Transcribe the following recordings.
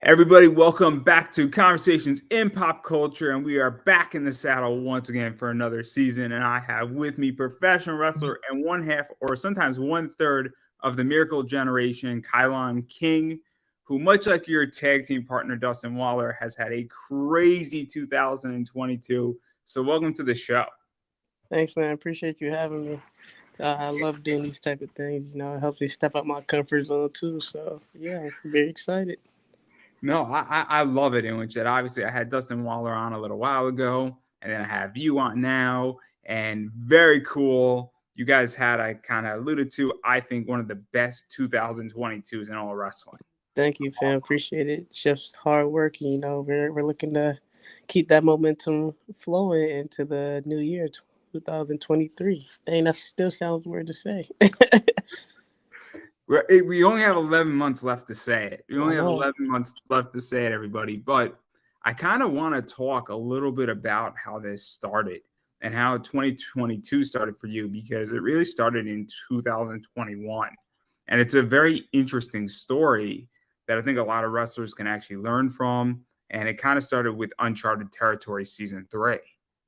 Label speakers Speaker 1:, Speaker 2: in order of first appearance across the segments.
Speaker 1: Everybody, welcome back to Conversations in Pop Culture, and we are back in the saddle once again for another season. And I have with me professional wrestler and one half, or sometimes one third, of the Miracle Generation, Kylon King, who, much like your tag team partner Dustin Waller, has had a crazy 2022. So, welcome to the show.
Speaker 2: Thanks, man. I appreciate you having me. I love doing these type of things. It helps me step out my comfort zone too. So yeah, I'm very excited.
Speaker 1: No, I love it. In which that obviously I had Dustin Waller on a little while ago, and then I have you on now, and very cool. You guys had, I kind of alluded to, I think one of the best 2022s in all wrestling.
Speaker 2: Thank you, fam. Appreciate it. It's just hard work. We're looking to keep that momentum flowing into the new year, 2023. And that still sounds weird to say.
Speaker 1: We only have 11 months left to say it. We
Speaker 2: I
Speaker 1: only have
Speaker 2: know.
Speaker 1: 11 months left to say it, everybody. But I kind of want to talk a little bit about how this started and how 2022 started for you, because it really started in 2021. And it's a very interesting story that I think a lot of wrestlers can actually learn from. And it kind of started with Uncharted Territory Season 3.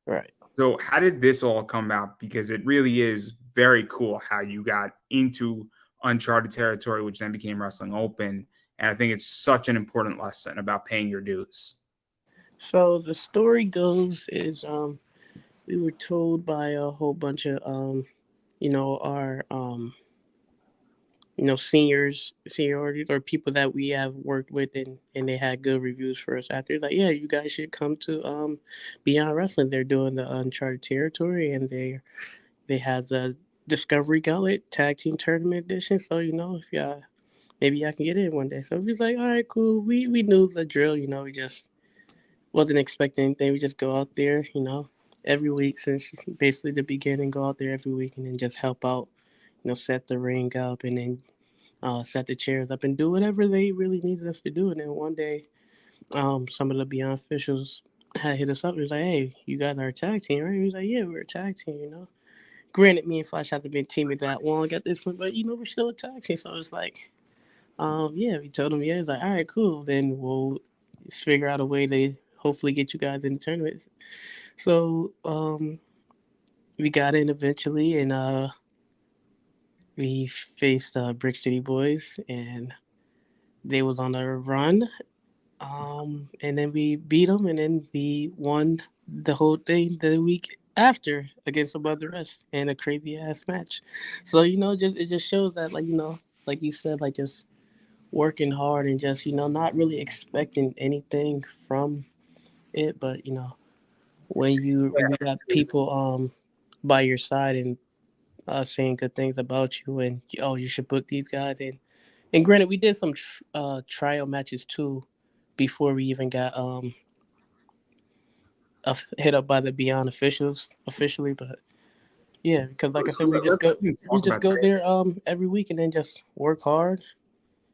Speaker 2: Right.
Speaker 1: So, how did this all come about? Because it really is very cool how you got into Uncharted Territory, which then became Wrestling Open. And I think it's such an important lesson about paying your dues.
Speaker 2: So the story goes is we were told by a whole bunch of our seniorities or people that we have worked with, and they had good reviews for us after. Like, yeah, you guys should come to Beyond Wrestling. They're doing the Uncharted Territory, and they have the Discovery Gauntlet Tag Team Tournament Edition. So if y'all maybe I can get in one day. So we was like, all right, cool. We knew the drill. We just wasn't expecting anything. We just go out there, every week since basically the beginning. Go out there every week and then just help out. Set the ring up and then set the chairs up and do whatever they really needed us to do. And then one day, some of the Beyond officials had hit us up. He was like, "Hey, you guys are a tag team, right?" He was like, "Yeah, we're a tag team." Granted, me and Flash haven't been teaming that long at this point, but we're still a tag team. So it's like, yeah, we told him, yeah. He's like, "All right, cool. Then we'll figure out a way to hopefully get you guys in the tournament." So we got in eventually, and we faced Brick City Boys, and they was on a run. And then we beat them, and then we won the whole thing the week after against some other rest in a crazy ass match. So it just shows that like you said, like just working hard and just not really expecting anything from it, but when you got people by your side and saying good things about you, and oh, you should book these guys. And granted, we did some trial matches too before we even got hit up by the Beyond officials officially. But yeah, because like I
Speaker 1: So
Speaker 2: said,
Speaker 1: let's even
Speaker 2: we
Speaker 1: talk
Speaker 2: just
Speaker 1: about
Speaker 2: go
Speaker 1: that.
Speaker 2: there every week and then just work hard.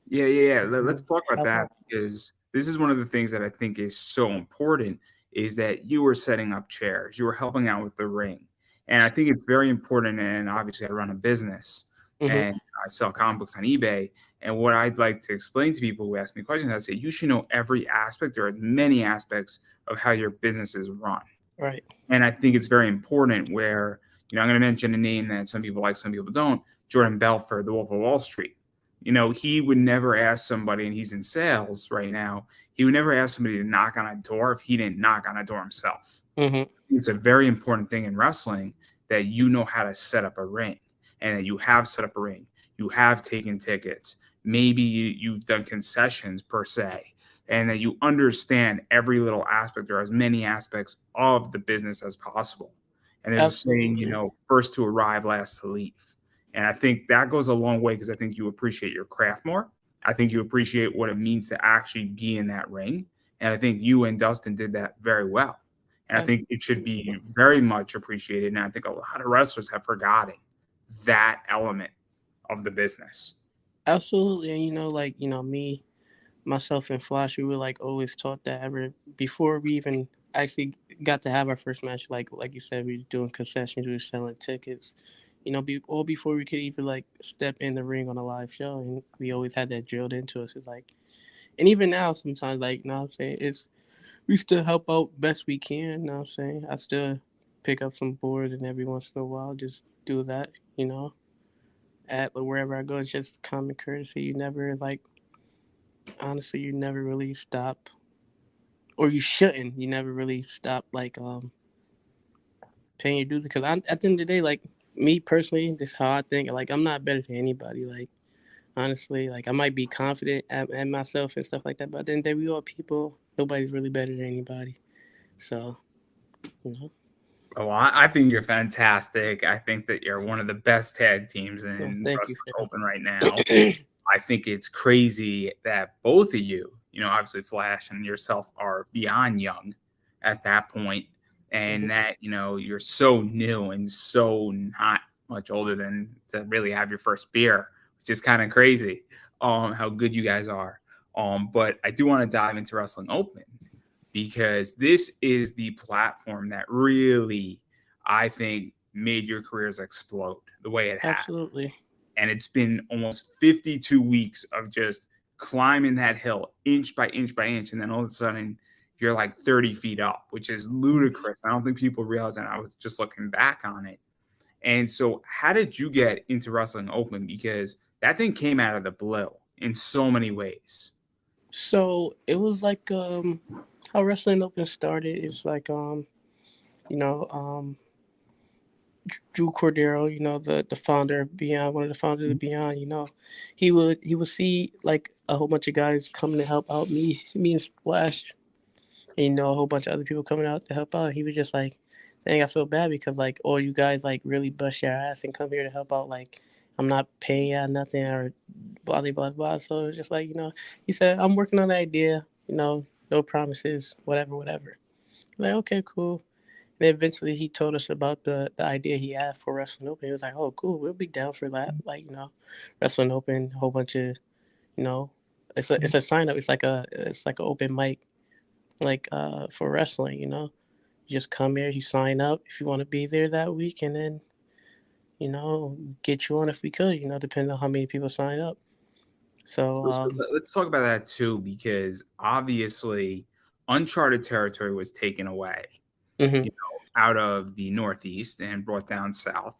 Speaker 1: Yeah. Let's
Speaker 2: And
Speaker 1: talk about
Speaker 2: have fun.
Speaker 1: that, because this is one of the things that I think is so important, is that you were setting up chairs, you were helping out with the ring. And I think it's very important. And obviously, I run a business
Speaker 2: Hmm.
Speaker 1: and I sell comic books on eBay. And what I'd like to explain to people who ask me questions, I say you should know every aspect, or as many aspects, of how your business is run.
Speaker 2: Right.
Speaker 1: And I think it's very important where, I'm going to mention a name that some people like, some people don't. Jordan Belfort, the Wolf of Wall Street. He would never ask somebody, and he's in sales right now, he would never ask somebody to knock on a door if he didn't knock on a door himself.
Speaker 2: Hmm.
Speaker 1: It's a very important thing in wrestling that you know how to set up a ring, and that you have set up a ring. You have taken tickets. Maybe you've done concessions per se, and that you understand every little aspect, or as many aspects of the business as possible. And there's a saying,
Speaker 2: Absolutely.
Speaker 1: first to arrive, last to leave. And I think that goes a long way, because I think you appreciate your craft more. I think you appreciate what it means to actually be in that ring. And I think you and Dustin did that very well. And I think it should be
Speaker 2: Absolutely.
Speaker 1: very much appreciated. And I think a lot of wrestlers have forgotten that element of the business.
Speaker 2: Absolutely. And me, myself, and Flash, we were like always taught that ever before we even actually got to have our first match. Like you said, we were doing concessions, we were selling tickets. All before we could even like step in the ring on a live show, and we always had that drilled into us. It's like And even now, sometimes, like, you know what I'm saying, it's we still help out best we can. You know what I'm saying? I still pick up some boards and every once in a while just do that, you know. At wherever I go, it's just common courtesy. You never like honestly, you never really stop, or you shouldn't. You never really stop like paying your dues because at the end of the day, like me personally, this is how I think. Like I'm not better than anybody. Like honestly, like I might be confident at myself and stuff like that, but then there we all people. Nobody's really better than anybody. So you know,
Speaker 1: Oh, I think you're fantastic. I think that you're one of the best tag teams
Speaker 2: well,
Speaker 1: in
Speaker 2: thank you
Speaker 1: wrestling
Speaker 2: for
Speaker 1: open right now.
Speaker 2: that.
Speaker 1: I think it's crazy that both of you, obviously Flash and yourself are beyond young at that point, and that, you're so new and so not much older than to really have your first beer, which is kind of crazy, how good you guys are. But I do want to dive into Wrestling Open because this is the platform that really, I think, made your careers explode the way it has.
Speaker 2: Absolutely.
Speaker 1: And it's been almost 52 weeks of just climbing that hill inch by inch by inch. And then all of a sudden, you're like 30 feet up, which is ludicrous. I don't think people realize that. I was just looking back on it. And so, how did you get into Wrestling Open? Because that thing came out of the blue in so many ways.
Speaker 2: So it was like how Wrestling Open started. It's like you know Drew Cordero, you know, the founder of Beyond, one of the founders of Beyond, you know, he would see like a whole bunch of guys coming to help out me and Splash, and you know a whole bunch of other people coming out to help out. He was just like, dang, I feel bad because like all you guys like really bust your ass and come here to help out. Like I'm not paying you nothing or blah blah blah blah. So it was just like he said I'm working on the idea. No promises, whatever, whatever. Like okay, cool. And eventually he told us about the idea he had for Wrestling Open. He was like, oh, cool, we'll be down for that. Like, Wrestling Open, a whole bunch of, you know, it's a sign up. It's like an open mic, like for wrestling. You just come here, you sign up if you want to be there that week, and then get you on if we could. Depending on how many people sign up. So
Speaker 1: Let's talk about that too, because obviously uncharted territory was taken away,
Speaker 2: hmm
Speaker 1: out of the Northeast and brought down south.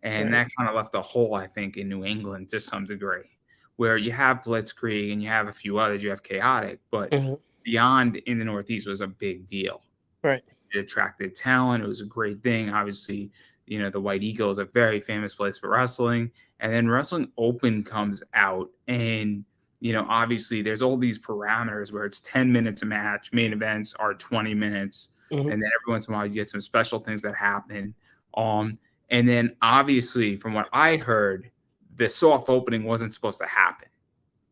Speaker 1: And
Speaker 2: right.
Speaker 1: that kind of left a hole, I think, in New England to some degree, where you have Blitzkrieg and you have a few others, you have Chaotic, but
Speaker 2: hmm
Speaker 1: Beyond in the Northeast was a big deal.
Speaker 2: right.
Speaker 1: It attracted talent. It was a great thing. Obviously, the White Eagle is a very famous place for wrestling. And then Wrestling Open comes out, and obviously there's all these parameters where it's 10 minutes a match. Main events are 20 minutes,
Speaker 2: hmm
Speaker 1: and then every once in a while you get some special things that happen. And then obviously, from what I heard, the soft opening wasn't supposed to happen.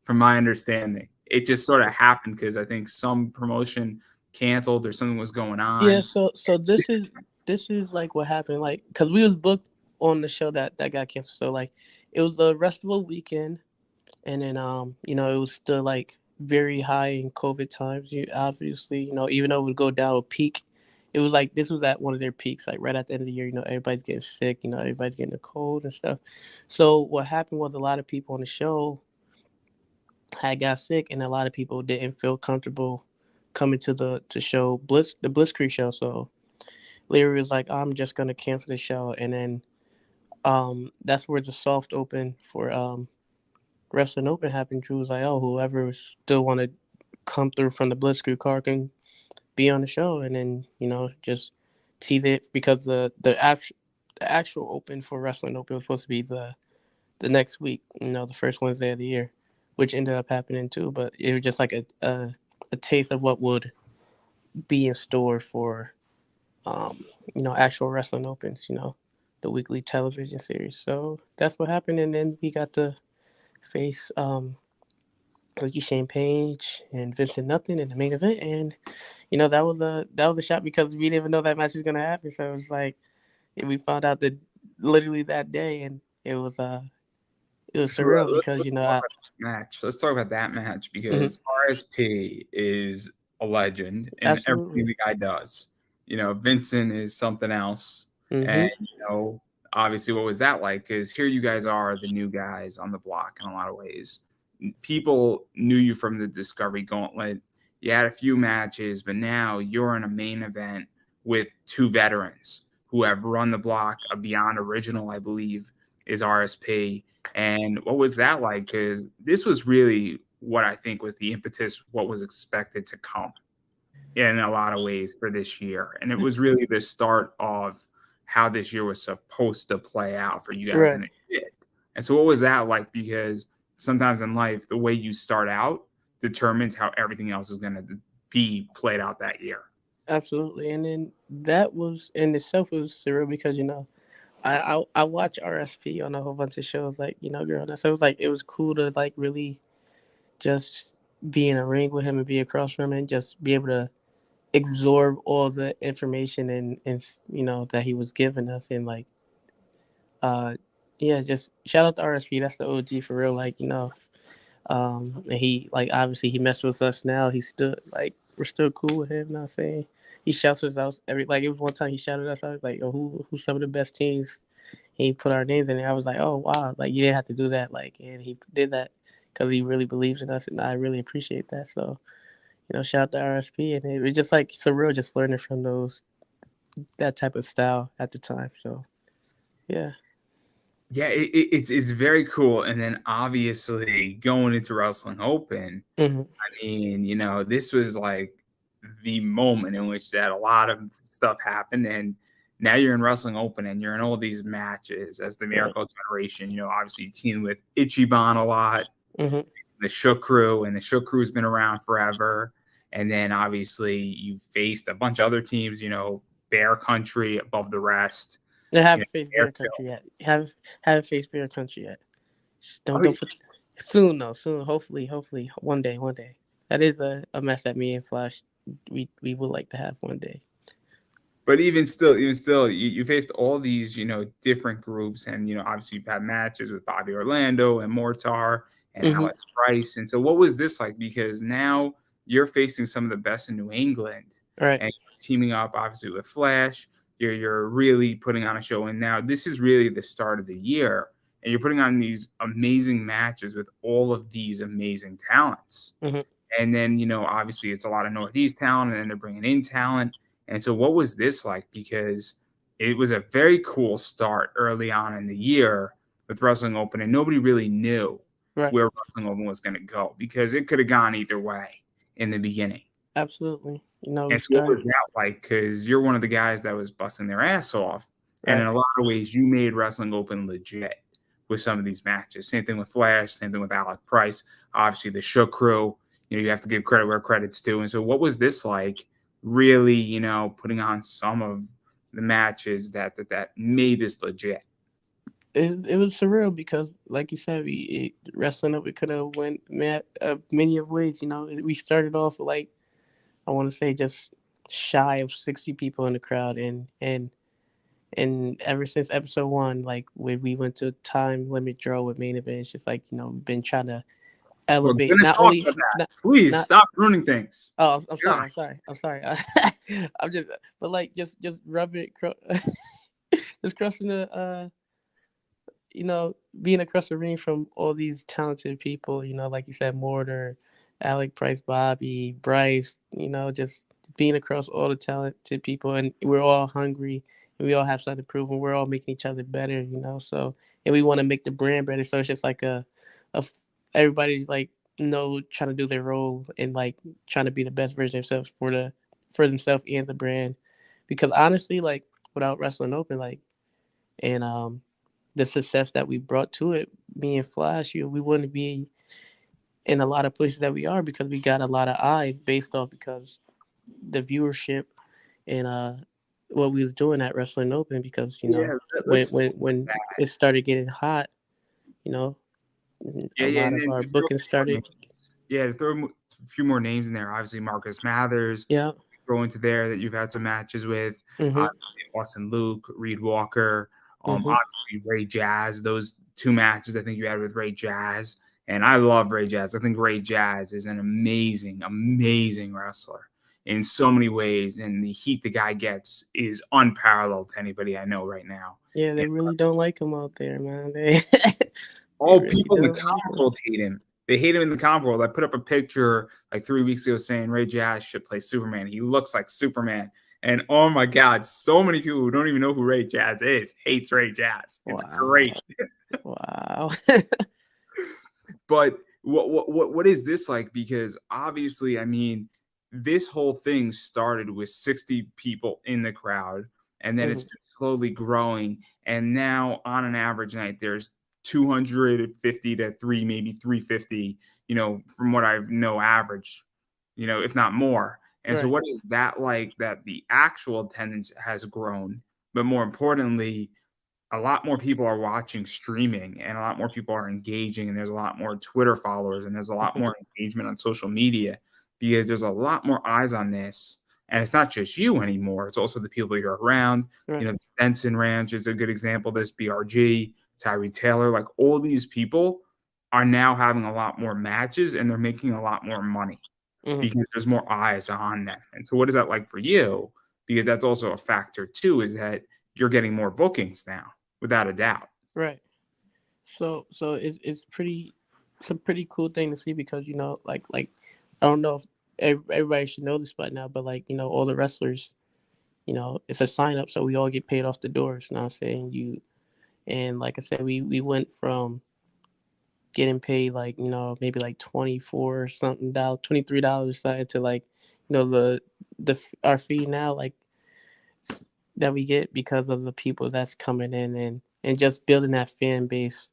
Speaker 1: From my understanding, it just sort of happened because I think some promotion canceled or something was going
Speaker 2: Yeah.
Speaker 1: on.
Speaker 2: So this is like what happened. Like, cause we was booked on the show that got canceled. So like, it was the Restival weekend, and then it was still like very high in COVID times. You obviously, even though it would go down a peak, it was like this was at one of their peaks, like right at the end of the year. Everybody's getting sick. Everybody's getting a cold and stuff. So what happened was a lot of people on the show had got sick, and a lot of people didn't feel comfortable coming to the show the Blitzkrieg show. So Larry was like, I'm just gonna cancel the show, and then that's where the soft open for Wrestling Open happened. Drew was like, oh, whoever still want to come through from the Blitzkrieg car can be on the show, and then just tease it because the actual Open for Wrestling Open was supposed to be the next week, the first Wednesday of the year, which ended up happening too. But it was just like a taste of what would be in store for actual Wrestling Opens, the weekly television series. So that's what happened, and then we got to face Ricky Shane Page and Vincent Nothing in the main event, and that was a shot because we didn't even know that match was gonna happen. So it was like we found out that literally that day, and it was
Speaker 1: So
Speaker 2: surreal because
Speaker 1: let's talk about that match. Let's talk about that match
Speaker 2: mhm,
Speaker 1: because RSP is a legend in everything
Speaker 2: absolutely,
Speaker 1: the guy does. Vincent is something else. And,
Speaker 2: hmm
Speaker 1: obviously, what was that like? Because here you guys are, the new guys on the block in a lot of ways. people knew you from the Discovery Gauntlet. You had a few matches, but now you're in a main event with two veterans who have run the block. A Beyond Original, I believe, is RSP. And what was that like? Because this was really what I think was the impetus, what was expected to come in a lot of ways for this year. And it was really the start of how this year was supposed to play out for you guys.
Speaker 2: Right.
Speaker 1: And it did. And so what was that like? Because sometimes in life, the way you start out determines how everything else is going to be played out that year.
Speaker 2: Absolutely. And then that was in itself was surreal because, I watch RSP on a whole bunch of shows like, growing up. So it was like it was cool to like really just be in a ring with him and be across from him and just be able to absorb all the information and that he was giving us and like yeah, just shout out to RSP. That's the OG for real. Like, and he like obviously he messed with us now. He still like we're still cool with him. Not saying he shouts us out every like it was one time he shouted us out like, oh, who's some of the best teams? He put our names in there. I was like, oh wow, like you didn't have to do that. Like, and he did that because he really believes in us, and I really appreciate that. So, shout out to RSP, and it was just like surreal, just learning from that type of style at the time. So, yeah.
Speaker 1: Yeah, it's very cool. And then obviously going into Wrestling Open,
Speaker 2: Mm-hmm.
Speaker 1: I mean, this was like the moment in which that a lot of stuff happened. And now you're in Wrestling Open and you're in all these matches as the Miracle Generation. Obviously you team with Ichiban a lot,
Speaker 2: Mm-hmm.
Speaker 1: the Shook Crew, and the Shook Crew's been around forever. And then obviously you faced a bunch of other teams, Bear Country above the rest.
Speaker 2: They haven't faced Bear Country yet. Haven't faced Bear Country yet. Don't put soon though. Soon, hopefully, one day. That is a mess that me and Flash we would like to have one day.
Speaker 1: But even still, you faced all these, different groups, and obviously you've had matches with Bobby Orlando and Mortar and Alex Price. And so, what was this like? Because now you're facing some of the best in New England,
Speaker 2: right?
Speaker 1: And teaming up, obviously, with Flash. You're really putting on a show, and now this is really the start of the year, and you're putting on these amazing matches with all of these amazing talents.
Speaker 2: Mm-hmm.
Speaker 1: And then, obviously, it's a lot of Northeast talent, and then they're bringing in talent. And so what was this like? Because it was a very cool start early on in the year with Wrestling Open, and nobody really knew where Wrestling Open was going to go because it could have gone either way in the beginning.
Speaker 2: Absolutely.
Speaker 1: And so what was that like? Because you're one of the guys that was busting their ass off. And in a lot of ways, you made Wrestling Open legit with some of these matches. Same thing with Flash, same thing with Alex Price. Obviously, the Shook Crew, you have to give credit where credit's due. And so what was this like? Really, putting on some of the matches that made this legit.
Speaker 2: It was surreal because, like you said, Wrestling Up, it could have went many of ways. We started off with, like, I want to say just shy of 60 people in the crowd, and ever since episode 1, like when we went to time limit draw with main event, it's just like we've been trying to elevate.
Speaker 1: Not only please stop ruining things.
Speaker 2: Oh, I'm sorry. I'm just, but like just rub it, just crossing the being across the ring from all these talented people. Like you said, Mortar, Alec Price, Bobby, Bryce. Just being across all the talented people, and we're all hungry, and we all have something to prove, and we're all making each other better. So and we want to make the brand better. So it's just like everybody's like trying to do their role and like trying to be the best version of themselves for themselves and the brand. Because honestly, like without Wrestling Open, like and the success that we brought to it, me and Flash, we wouldn't be in a lot of places that we are because we got a lot of eyes based off because the viewership and what we was doing at Wrestling Open because when it started getting hot, a lot of our bookings started.
Speaker 1: Yeah, throw a few more names in there. Obviously, Marcus Mathers.
Speaker 2: Yeah.
Speaker 1: Throw into there that you've had some matches with. Austin Luke, Reed Walker, obviously Ray Jazz. Those 2 matches I think you had with Ray Jazz. And I love Ray Jazz. I think Ray Jazz is an amazing, amazing wrestler in so many ways. And the heat the guy gets is unparalleled to anybody I know right now.
Speaker 2: Yeah, they really don't like him out there, man.
Speaker 1: People in the comic world hate him. They hate him in the comic world. I put up a picture like 3 weeks ago saying Ray Jazz should play Superman. He looks like Superman. And oh my God, so many people who don't even know who Ray Jazz is hates Ray Jazz. It's great.
Speaker 2: Wow.
Speaker 1: But what is this like? Because obviously, I mean, this whole thing started with 60 people in the crowd, and then it's been slowly growing. And now, on an average night, there's 250 to maybe 350. From what I know, average. If not more. And so, what is that like? That the actual attendance has grown, but more importantly, a lot more people are watching streaming, and a lot more people are engaging, and there's a lot more Twitter followers, and there's a lot more engagement on social media because there's a lot more eyes on this. And it's not just you anymore. It's also the people you're around. The Stenson Ranch is a good example. There's BRG, Tyree Taylor, like all these people are now having a lot more matches, and they're making a lot more money because there's more eyes on them. And so what is that like for you? Because that's also a factor too, is that you're getting more bookings now. Without a doubt.
Speaker 2: Right. So it's a pretty cool thing to see because like I don't know if everybody should know this by now, but all the wrestlers, it's a sign up, so we all get paid off the doors. You know what I'm saying? And like I said, we went from getting paid maybe like $24 something $23 to our fee now that we get because of the people that's coming in and just building that fan base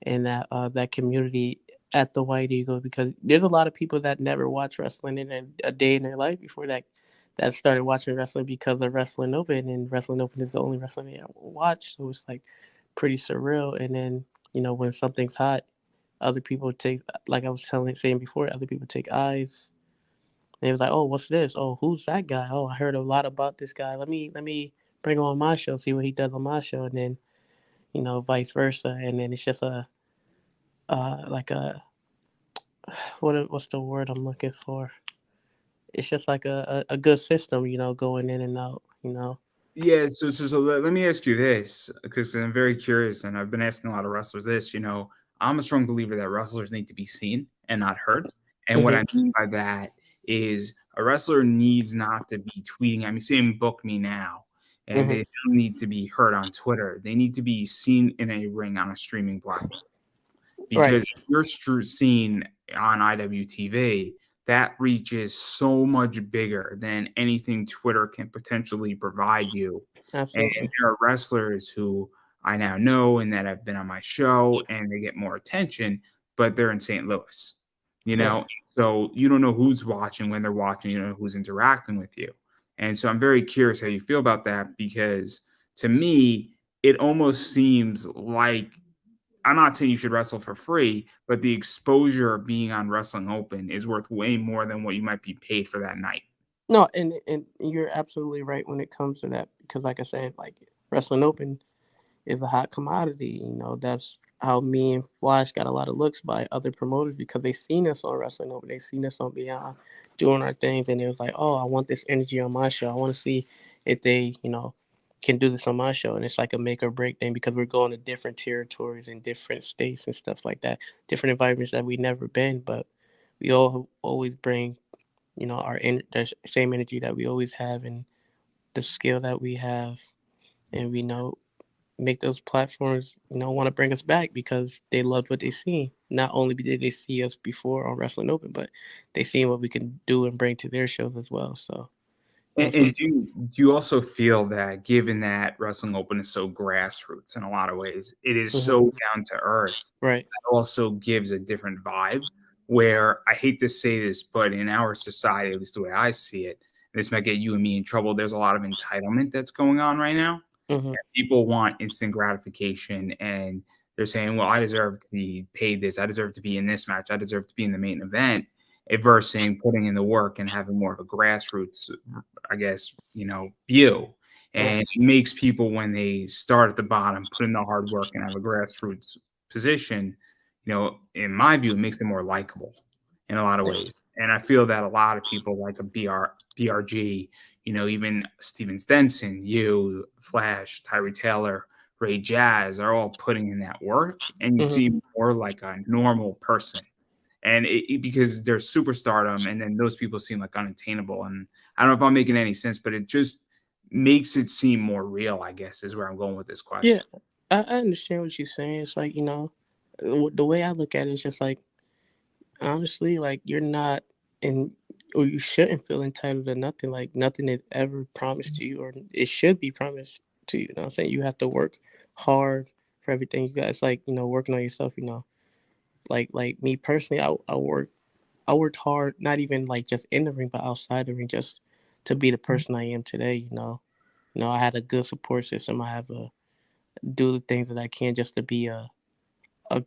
Speaker 2: and that community at the White Eagle, because there's a lot of people that never watch wrestling in a day in their life before that started watching wrestling because of Wrestling Open, and Wrestling Open is the only wrestling they watch, so it's like pretty surreal. And then when something's hot, other people take, like I was saying before, other people take eyes. And it was like, oh, what's this? Oh, who's that guy? Oh, I heard a lot about this guy. Let me bring him on my show, see what he does on my show, and then vice versa. And then it's just like a what's the word I'm looking for? It's just like a good system, going in and out.
Speaker 1: Yeah. So let me ask you this, because I'm very curious, and I've been asking a lot of wrestlers this. I'm a strong believer that wrestlers need to be seen and not heard. And what I mean by that is a wrestler needs not to be tweeting at me saying "book me now," and they don't need to be heard on Twitter. They need to be seen in a ring on a streaming platform. Because if you're seen on IWTV, that reach is so much bigger than anything Twitter can potentially provide you.
Speaker 2: Absolutely.
Speaker 1: And there are wrestlers who I now know and that have been on my show, and they get more attention, but they're in St. Louis. So you don't know who's watching when they're watching, you don't know who's interacting with you. And so I'm very curious how you feel about that, because to me, it almost seems like, I'm not saying you should wrestle for free, but the exposure of being on Wrestling Open is worth way more than what you might be paid for that night.
Speaker 2: No, and you're absolutely right when it comes to that, because like I said, like Wrestling Open is a hot commodity. That's how me and Flash got a lot of looks by other promoters, because they seen us on Wrestling Open, they seen us on Beyond doing our things, and it was like, oh, I want this energy on my show. I want to see if they, can do this on my show. And it's like a make or break thing, because we're going to different territories and different states and stuff like that, different environments that we've never been, but we all always bring, the same energy that we always have, and the skill that we have, and we make those platforms want to bring us back because they loved what they seen. Not only did they see us before on Wrestling Open, but they seen what we can do and bring to their shows as well. So
Speaker 1: And do you also feel that, given that Wrestling Open is so grassroots in a lot of ways, it is so down to earth,
Speaker 2: right,
Speaker 1: that also gives a different vibe, where I hate to say this, but in our society, at least the way I see it, this might get you and me in trouble, there's a lot of entitlement that's going on right now. People want instant gratification, and they're saying, well, I deserve to be paid this. I deserve to be in this match. I deserve to be in the main event, versus putting in the work and having more of a grassroots, I guess, view. And it makes people, when they start at the bottom, put in the hard work and have a grassroots position, in my view, it makes them more likable in a lot of ways. And I feel that a lot of people like a BRG, even Steven Stenson, you, Flash, Tyree Taylor, Ray Jazz are all putting in that work, and you seem more like a normal person. and because there's superstardom, and then those people seem like unattainable. And I don't know if I'm making any sense, but it just makes it seem more real, I guess, is where I'm going with this
Speaker 2: Yeah,
Speaker 1: question.
Speaker 2: I understand what you're saying. It's like, the way I look at it is just like, honestly, like, you're not in, or you shouldn't feel entitled to nothing. Like, nothing is ever promised to you, or it should be promised to you. You know what I'm saying? You have to work hard for everything you got. It's like, working on yourself. Like me personally, I worked hard, not even like just in the ring, but outside the ring, just to be the person I am today. I had a good support system. I have a do the things that I can just to be a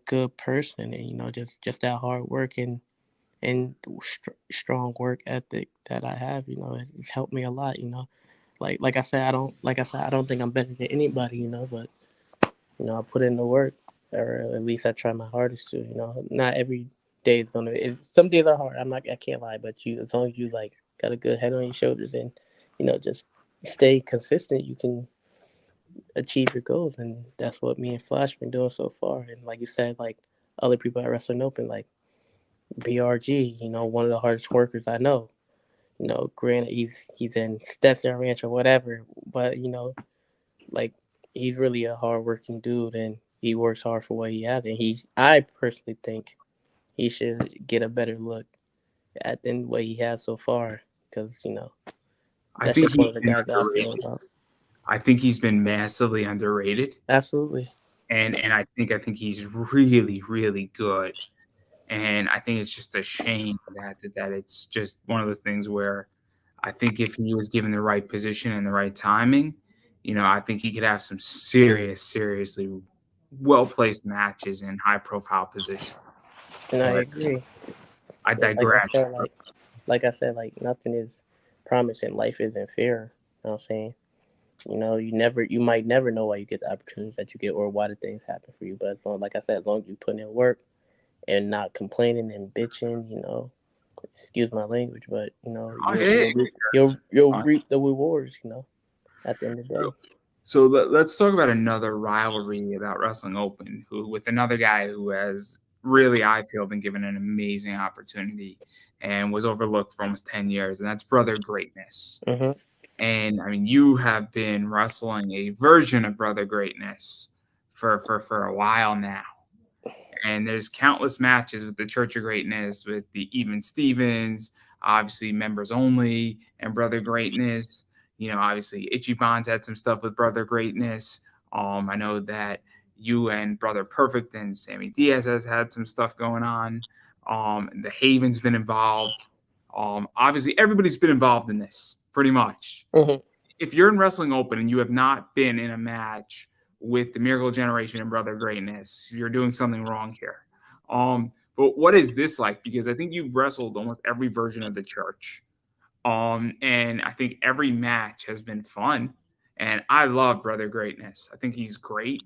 Speaker 2: good person, and just that hard work and strong work ethic that I have. It's helped me a lot. Like I said, I don't think I'm better than anybody. But I put in the work, or at least I try my hardest to. Not every day is gonna. Some days are hard. I can't lie, but as long as you like got a good head on your shoulders and just stay consistent, you can achieve your goals, and that's what me and Flash been doing so far. And like you said, like other people at Wrestling Open, like BRG, one of the hardest workers I know. Granted he's in Stetson Ranch or whatever, but like he's really a hardworking dude, and he works hard for what he has. And I personally think he should get a better look at than what he has so far, because
Speaker 1: I
Speaker 2: that's
Speaker 1: think
Speaker 2: just one
Speaker 1: he's
Speaker 2: of the
Speaker 1: been
Speaker 2: guys I feel
Speaker 1: underrated.
Speaker 2: about.
Speaker 1: I think he's been massively underrated,
Speaker 2: Absolutely.
Speaker 1: and I think he's really, really good. And I think it's just a shame that it's just one of those things where I think if he was given the right position and the right timing, I think he could have some seriously well placed matches in high profile positions.
Speaker 2: And I
Speaker 1: But
Speaker 2: agree.
Speaker 1: I
Speaker 2: But like I
Speaker 1: digress.
Speaker 2: said, like nothing is promised and life isn't fair. You know what I'm saying? You might never know why you get the opportunities that you get or why the things happen for you. But like I said, as long as you put in work and not complaining and bitching, excuse my language, but
Speaker 1: Oh, hey,
Speaker 2: you'll
Speaker 1: uh,
Speaker 2: reap the rewards. At the end of the day.
Speaker 1: so let's talk about another rivalry about Wrestling Open, who with another guy who has really, I feel, been given an amazing opportunity and was overlooked for almost 10 years, and that's Brother Greatness.
Speaker 2: Mm-hmm.
Speaker 1: And I mean, you have been wrestling a version of Brother Greatness for a while now. And there's countless matches with the Church of Greatness, with the Even Stevens, obviously members only, and Brother Greatness. Obviously Ichiban's had some stuff with Brother Greatness. I know that you and Brother Perfect and Sammy Diaz has had some stuff going on. The Haven's been involved. Obviously everybody's been involved in this pretty much.
Speaker 2: Mm-hmm.
Speaker 1: If you're in Wrestling Open and you have not been in a match with the Miracle Generation and Brother Greatness, you're doing something wrong here. But what is this like? Because I think you've wrestled almost every version of the church. And I think every match has been fun. And I love Brother Greatness. I think he's great.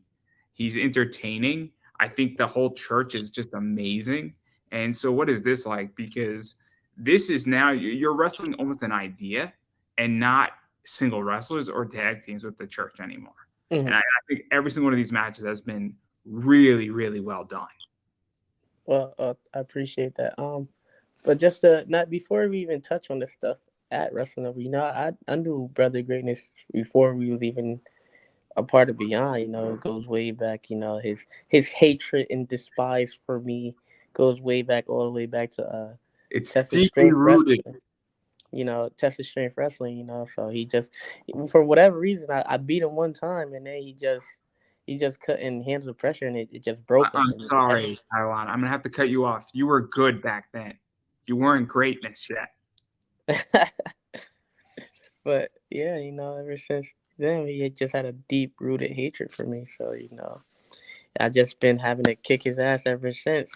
Speaker 1: He's entertaining. I think the whole church is just amazing. And so, what is this like? Because this is now you're wrestling almost an idea and not single wrestlers or tag teams with the church anymore. And
Speaker 2: Mm-hmm.
Speaker 1: I think every single one of these matches has been really, really well done.
Speaker 2: Well, I appreciate that. But just not before we even touch on the stuff at Wrestling Over, I knew Brother Greatness before we was even a part of Beyond. It goes way back. His hatred and despise for me goes way back, all the way back to
Speaker 1: It's
Speaker 2: Texas
Speaker 1: deeply
Speaker 2: Strength
Speaker 1: rooted.
Speaker 2: Wrestling. Texas Strength Wrestling. So he just, for whatever reason, I beat him one time, and then he just couldn't handle the pressure, and it just broke him.
Speaker 1: I'm
Speaker 2: And
Speaker 1: sorry, Kylon. I'm gonna have to cut you off. You were good back then. You weren't greatness yet.
Speaker 2: But yeah, ever since then, he had just had a deep rooted hatred for me. So I just been having to kick his ass ever since.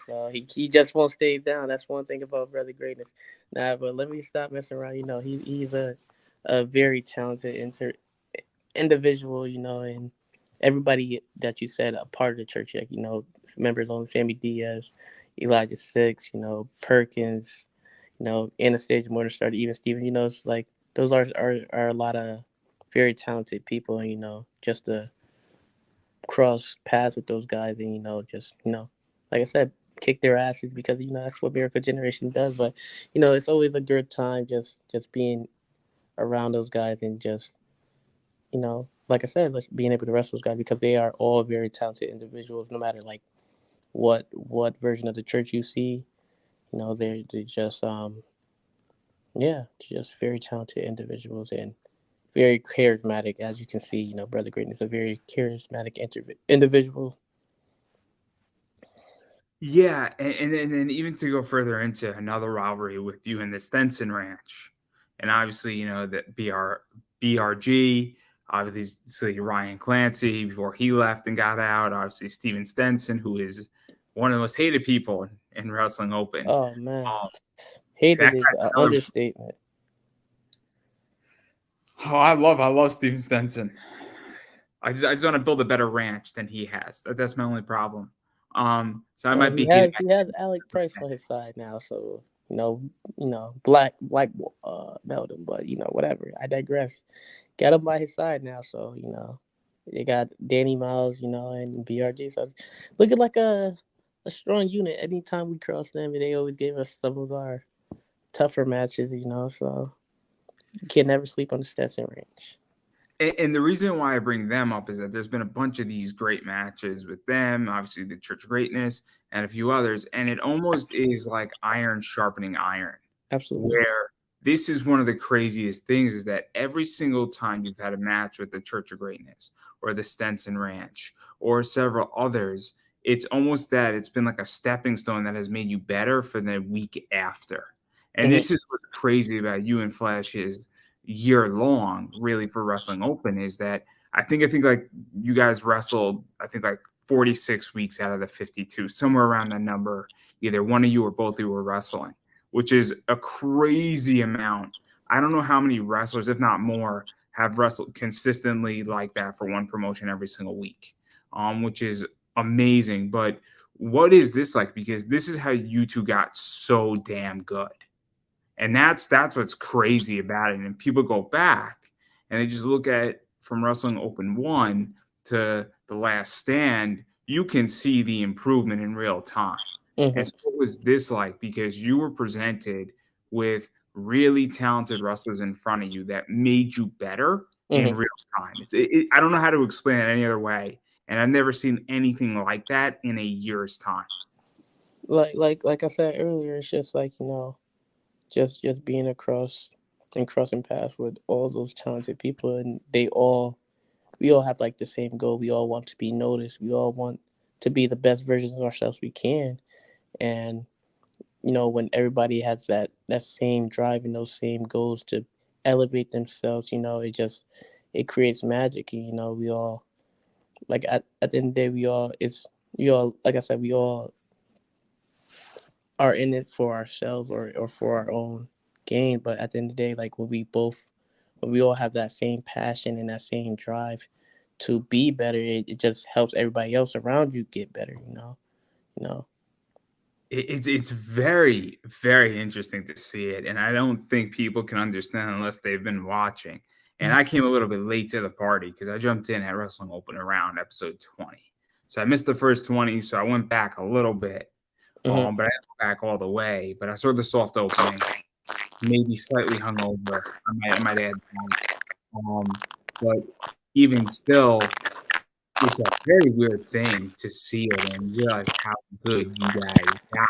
Speaker 2: So he just won't stay down. That's one thing about Brother Greatness. Nah, but let me stop messing around. He's a very talented individual. And everybody that you said a part of the church, like members on Sammy Diaz, Elijah Six, Perkins, Anastasia Morningstar, even Steven. It's like those are a lot of very talented people, and just to cross paths with those guys, and just like I said, kick their asses because that's what Miracle Generation does. But it's always a good time just being around those guys and just like I said, like being able to wrestle those guys because they are all very talented individuals. No matter like what version of the church you see, they're just yeah, just very talented individuals and very charismatic. As you can see, Brother Green is a very charismatic individual.
Speaker 1: Yeah, and then even to go further into another rivalry with you and the Stenson Ranch, and obviously that BRG, obviously Ryan Clancy before he left and got out, obviously Steven Stenson, who is one of the most hated people in Wrestling Open.
Speaker 2: Oh man,
Speaker 1: Um,
Speaker 2: hated
Speaker 1: that
Speaker 2: is
Speaker 1: guy
Speaker 2: an
Speaker 1: deserves.
Speaker 2: understatement.
Speaker 1: Oh, I love Steven Stenson. I just want to build a better ranch than he has. That's my only problem. So I
Speaker 2: Well,
Speaker 1: might
Speaker 2: he
Speaker 1: be hating.
Speaker 2: has he has Alec Price on his side now, so black belt him, but whatever. I digress. Got him by his side now, so they got Danny Miles, and BRG. So it's looking like a strong unit. Anytime we cross them, they always give us some of our tougher matches, So you can never sleep on the Stetson Ranch.
Speaker 1: And the reason why I bring them up is that there's been a bunch of these great matches with them, obviously the Church of Greatness and a few others, and it almost is like iron sharpening iron,
Speaker 2: Absolutely.
Speaker 1: where this is one of the craziest things is that every single time you've had a match with the Church of Greatness or the Stenson Ranch or several others, it's almost that it's been like a stepping stone that has made you better for the week after. And
Speaker 2: Mm-hmm.
Speaker 1: this is what's crazy about you and Flash's year long, really, for Wrestling Open is that I think like you guys wrestled, I think like 46 weeks out of the 52, somewhere around that number. Either one of you or both of you were wrestling, which is a crazy amount. I don't know how many wrestlers, if not more, have wrestled consistently like that for one promotion every single week, which is amazing. But what is this like? Because this is how you two got so damn good. And that's what's crazy about it. And people go back and they just look at from Wrestling Open 1 to The Last Stand, you can see the improvement in real time.
Speaker 2: Mm-hmm.
Speaker 1: And so what was this like? Because you were presented with really talented wrestlers in front of you that made you better in
Speaker 2: Mm-hmm.
Speaker 1: real time. I don't know how to explain it any other way. And I've never seen anything like that in a year's time.
Speaker 2: Like I said earlier, it's just like just being across and crossing paths with all those talented people, and we all have like the same goal. We all want to be noticed. We all want to be the best versions of ourselves we can, and when everybody has that same drive and those same goals to elevate themselves, it creates magic. And we all like at the end of the day, we all like I said, we all are in it for ourselves or for our own gain. But at the end of the day, like when we all have that same passion and that same drive to be better, it just helps everybody else around you get better. You know.
Speaker 1: It's very, very interesting to see it, and I don't think people can understand unless they've been watching. And I came a little bit late to the party because I jumped in at Wrestling Open around episode 20. So I missed the first 20, so I went back a little bit,
Speaker 2: Mm-hmm.
Speaker 1: but I didn't go back all the way. But I saw the soft opening, maybe slightly hungover. I might add that. But even still, it's a very weird thing to see it and realize how good you guys got.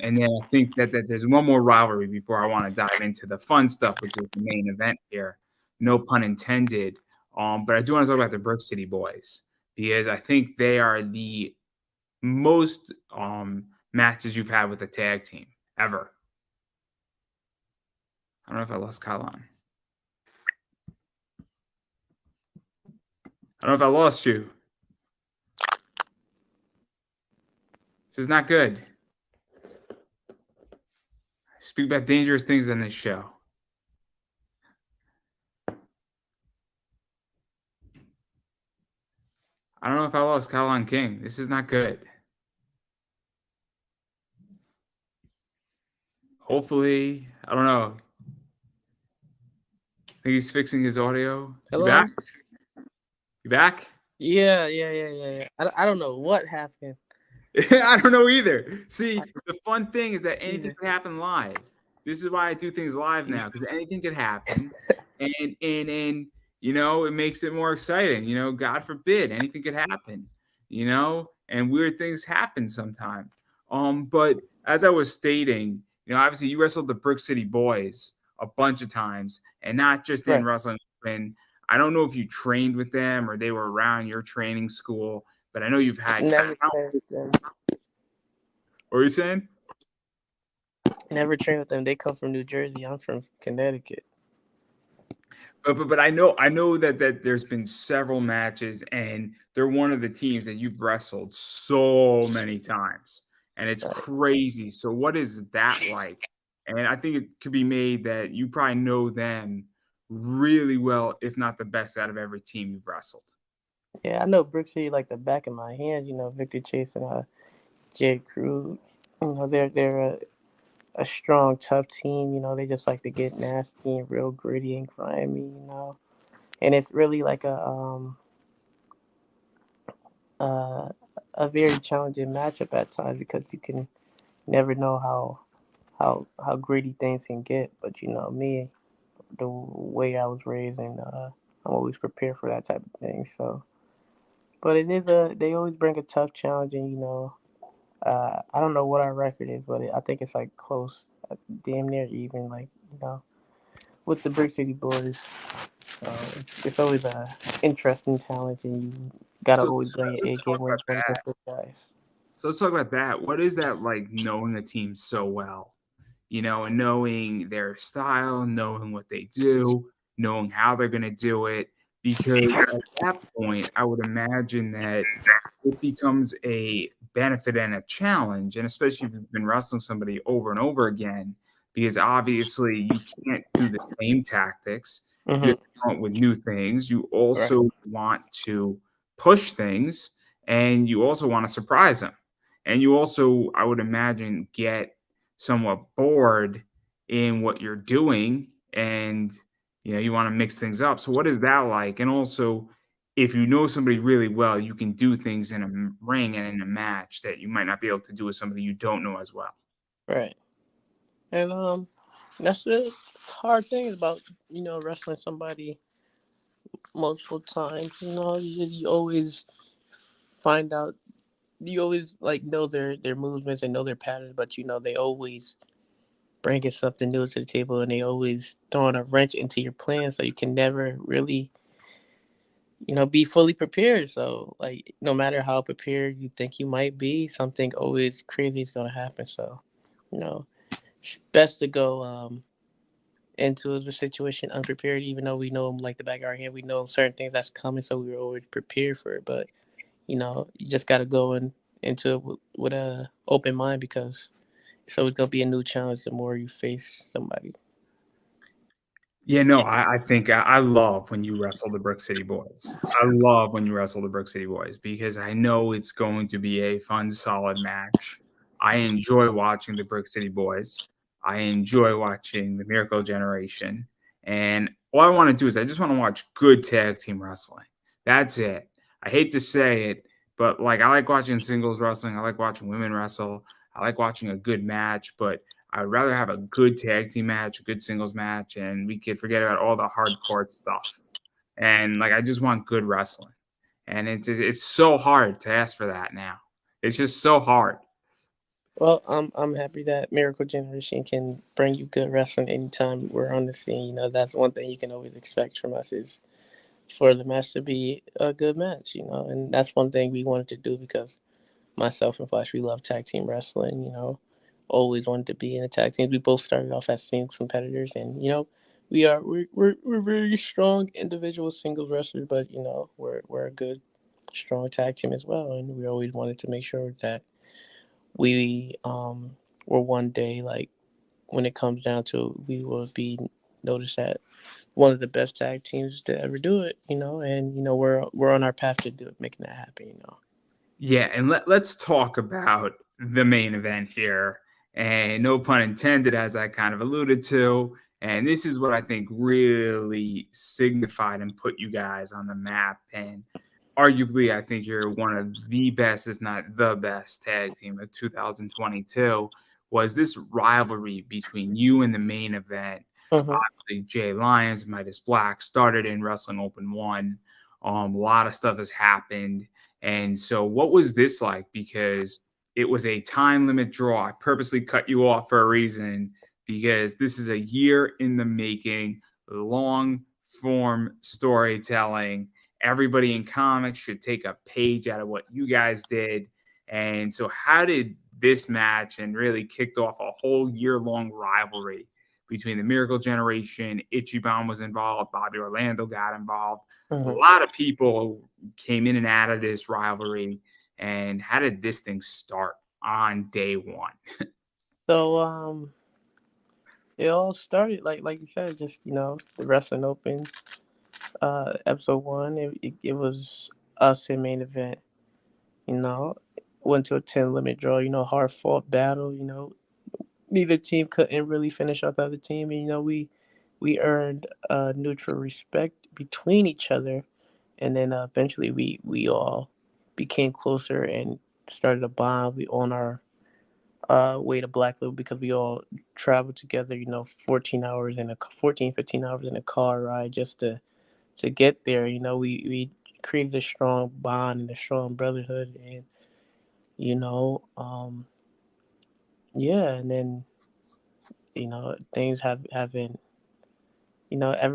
Speaker 1: And then I think that there's one more rivalry before I want to dive into the fun stuff, which is the main event here. No pun intended. But I do want to talk about the Brick City Boys because I think they are the most matches you've had with a tag team ever. I don't know if I lost Kylon. I don't know if I lost you. This is not good. I speak about dangerous things on this show. I don't know if I lost Kylon King. This is not good. Hopefully, I don't know. I think he's fixing his audio. You
Speaker 2: Hello.
Speaker 1: back? You back?
Speaker 2: Yeah. I don't know what happened.
Speaker 1: I don't know either. See, the fun thing is that anything
Speaker 2: Yeah.
Speaker 1: can happen live. This is why I do things live now, because anything could happen, and it makes it more exciting. God forbid anything could happen. And weird things happen sometimes. But as I was stating, obviously you wrestled the Brick City Boys a bunch of times, and not just in
Speaker 2: Right.
Speaker 1: wrestling. And I don't know if you trained with them or they were around your training school, but I know you've had.
Speaker 2: Never trained with them.
Speaker 1: What are you saying?
Speaker 2: Never trained with them. They come from New Jersey. I'm from Connecticut.
Speaker 1: But I know that there's been several matches, and they're one of the teams that you've wrestled so many times, and it's
Speaker 2: Right.
Speaker 1: crazy. So what is that like? And I think it could be made that you probably know them really well, if not the best out of every team you've wrestled.
Speaker 2: Yeah, I know Brook City like the back of my hand. Victor Chase and Jay Crew. They're a strong, tough team. They just like to get nasty and real gritty and grimy. And it's really like uh, a very challenging matchup at times because you can never know how gritty things can get. But me, the way I was raised, and I'm always prepared for that type of thing. So, but they always bring a tough challenge, and I don't know what our record is, but I think it's like close, damn near even, like with the Brick City Boys. So it's always a interesting challenge, and you gotta
Speaker 1: So
Speaker 2: always bring your A
Speaker 1: let's
Speaker 2: game
Speaker 1: talk
Speaker 2: when
Speaker 1: about
Speaker 2: you're going
Speaker 1: that.
Speaker 2: against those guys.
Speaker 1: So let's talk about that. What is that like, knowing a team so well? And knowing their style, knowing what they do, knowing how they're going to do it. Because at that point, I would imagine that it becomes a benefit and a challenge. And especially if you've been wrestling somebody over and over again, because obviously you can't do the same tactics. You
Speaker 2: Hmm.
Speaker 1: have to come up with new things. You
Speaker 2: Right.
Speaker 1: also want to push things, and you also want to surprise them. And you also, I would imagine, get somewhat bored in what you're doing, and you want to mix things up. So what is that like? And also, if you know somebody really well, you can do things in a ring and in a match that you might not be able to do with somebody you don't know as well.
Speaker 2: Right. And that's the hard thing about wrestling somebody multiple times. You always find out. You always like know their movements and know their patterns, but they always bringing something new to the table, and they always throwing a wrench into your plan, so you can never really be fully prepared. So like no matter how prepared you think you might be, something always crazy is gonna happen. So you know it's best to go into the situation unprepared, even though we know like the back of our hand, we know certain things that's coming, so we were always prepared for it. But you just got to go into it with a open mind, because it's always gonna be a new challenge the more you face somebody.
Speaker 1: Yeah, no, I think I love when you wrestle the Brick City Boys. I love when you wrestle the Brick City Boys because I know it's going to be a fun, solid match. I enjoy watching the Brick City Boys. I enjoy watching the Miracle Generation. And all I want to do is I just want to watch good tag team wrestling. That's it. I hate to say it, but like I like watching singles wrestling. I like watching women wrestle. I like watching a good match, but I would rather have a good tag team match, a good singles match, and we could forget about all the hardcore stuff. And like, I just want good wrestling, and it's so hard to ask for that now. It's just so hard.
Speaker 2: Well, I'm happy that Miracle Generation can bring you good wrestling anytime we're on the scene. That's one thing you can always expect from us, is for the match to be a good match. And that's one thing we wanted to do, because myself and Flash, we love tag team wrestling. Always wanted to be in a tag team. We both started off as singles competitors, and we're very strong individual singles wrestlers, but we're a good strong tag team as well, and we always wanted to make sure that we will one day, like when it comes down to it, we will be noticed at one of the best tag teams to ever do it. And we're on our path to do it, making that happen.
Speaker 1: Yeah, and let's talk about the main event here. And no pun intended, as I kind of alluded to. And this is what I think really signified and put you guys on the map. And arguably, I think you're one of the best, if not the best, tag team of 2022. Was this rivalry between you and the main event?
Speaker 2: Mm-hmm.
Speaker 1: Obviously, Jay Lyons, Midas Black started in Wrestling Open 1. A lot of stuff has happened. And so, what was this like? Because it was a time limit draw. I purposely cut you off for a reason because this is a year in the making, long form storytelling. Everybody in comics should take a page out of what you guys did. And so, how did this match and really kicked off a whole year long rivalry between the Miracle Generation? Ichiban was involved, Bobby Orlando got involved. A
Speaker 2: Mm-hmm.
Speaker 1: lot of people came in and out of this rivalry. And how did this thing start on day one?
Speaker 2: So it all started like you said, just the Wrestling Open episode 1. It was us in main event. You know, went to a 10 limit draw. Hard fought battle. Neither team couldn't really finish out the other team, and we earned neutral respect between each other, and then eventually we all became closer and started a bond. We on our way to Black Loop because we all traveled together. 14 hours in a 14 15 hours in a car ride just to get there. We created a strong bond and a strong brotherhood, and you know um yeah, and then things haven't ever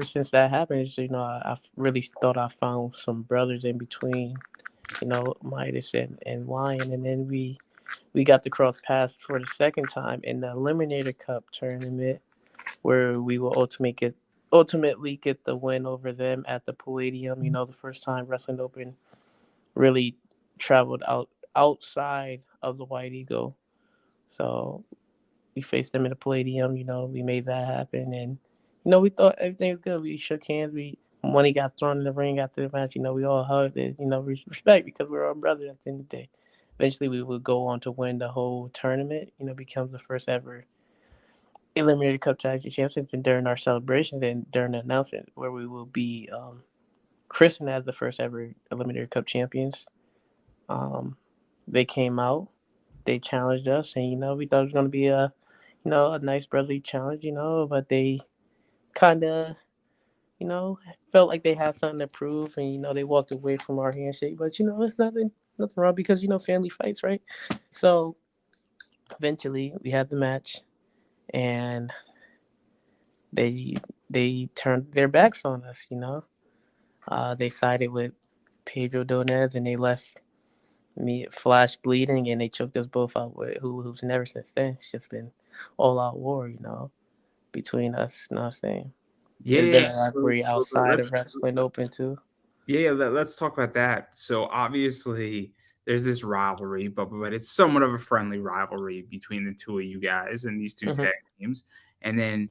Speaker 2: since that happened. I really thought I found some brothers in between, Midas and Lion, and then we got to cross paths for the second time in the Eliminator Cup tournament, where we will ultimately get the win over them at the Palladium. The first time Wrestling Open really traveled outside of the White Eagle. So we faced them in the Palladium. We made that happen, and we thought everything was good. We shook hands. Money got thrown in the ring after the match. We all hugged it. Respect because we're all brothers at the end of the day. Eventually, we would go on to win the whole tournament. Become the first ever Eliminator Cup Tag Team Champions. And during our celebration, and during the announcement, where we will be christened as the first ever Eliminator Cup champions, um, they came out. They challenged us, and we thought it was going to be a nice brotherly challenge, but they kind of felt like they had something to prove, and they walked away from our handshake. But it's nothing wrong because family fights, right? So eventually we had the match, and they they turned their backs on us. They sided with Pedro Donez, and they left me flash bleeding, and they choked us both out with hula hoops. And ever since then, it's just been all out war, between us. You know what I'm saying? It's
Speaker 1: Yeah.
Speaker 2: been a rivalry outside of Wrestling Open too.
Speaker 1: Yeah, let's talk about that. So obviously, there's this rivalry, but it's somewhat of a friendly rivalry between the two of you guys and these two
Speaker 2: Hmm.
Speaker 1: tag teams. And then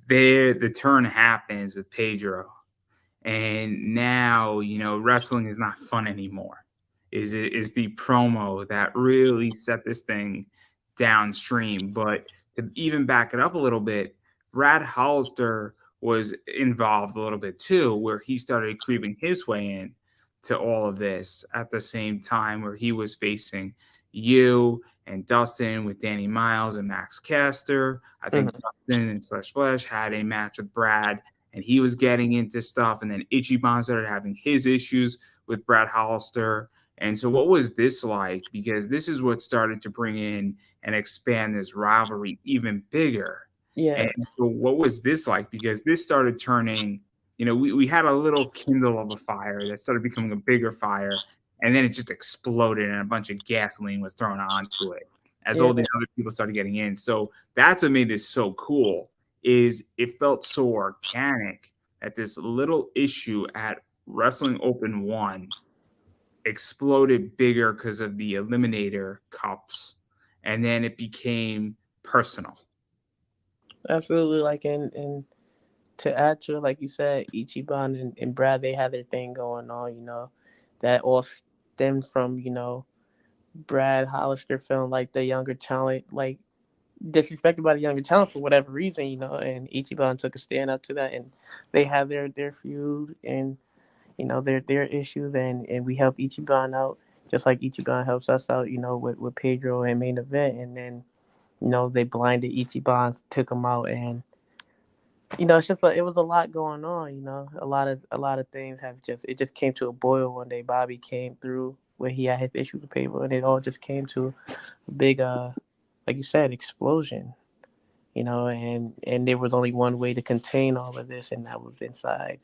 Speaker 1: the turn happens with Pedro, and now wrestling is not fun anymore. Is the promo that really set this thing downstream? But to even back it up a little bit, Brad Hollister was involved a little bit too, where he started creeping his way in to all of this at the same time, where he was facing you and Dustin with Danny Miles and Max Caster. I think
Speaker 2: Hmm.
Speaker 1: Dustin and Slash Flesh had a match with Brad, and he was getting into stuff. And then Ichiban started having his issues with Brad Hollister. And so, what was this like? Because this is what started to bring in and expand this rivalry even bigger. And
Speaker 2: Yeah,
Speaker 1: so, what was this like? Because this started turning, we had a little kindle of a fire that started becoming a bigger fire. And then it just exploded, and a bunch of gasoline was thrown onto it as
Speaker 2: yeah,
Speaker 1: all these other people started getting in. So, that's what made this so cool is it felt so organic that this little issue at Wrestling Open 1 exploded bigger because of the Eliminator Cups, and then it became personal.
Speaker 2: absolutely. Like and to add to it, like you said, Ichiban and Brad, they had their thing going on. That all stemmed from Brad Hollister feeling like the younger talent, like disrespected by the younger talent for whatever reason. And Ichiban took a stand up to that, and they had their feud, and their issues, and we help Ichiban out just like Ichiban helps us out, with Pedro and main event, and then they blinded Ichiban, took him out, and it's just it was a lot going on. A lot of things have just came to a boil one day. Bobby came through when he had his issues with Pedro, and it all just came to a big like you said, explosion. And there was only one way to contain all of this, and that was inside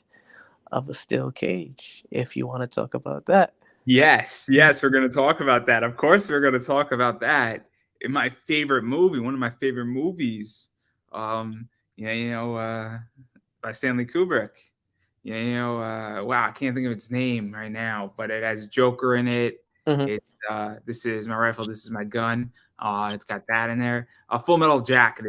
Speaker 2: of a steel cage, if you want to talk about that.
Speaker 1: Yes, we're going to talk about that. Of course, we're going to talk about that. In my favorite movie, one of my favorite movies, um, by Stanley Kubrick. Wow, I can't think of its name right now, but it has Joker in it.
Speaker 2: Mm-hmm.
Speaker 1: It's this is my rifle, this is my gun. It's got that in there. Full Metal Jacket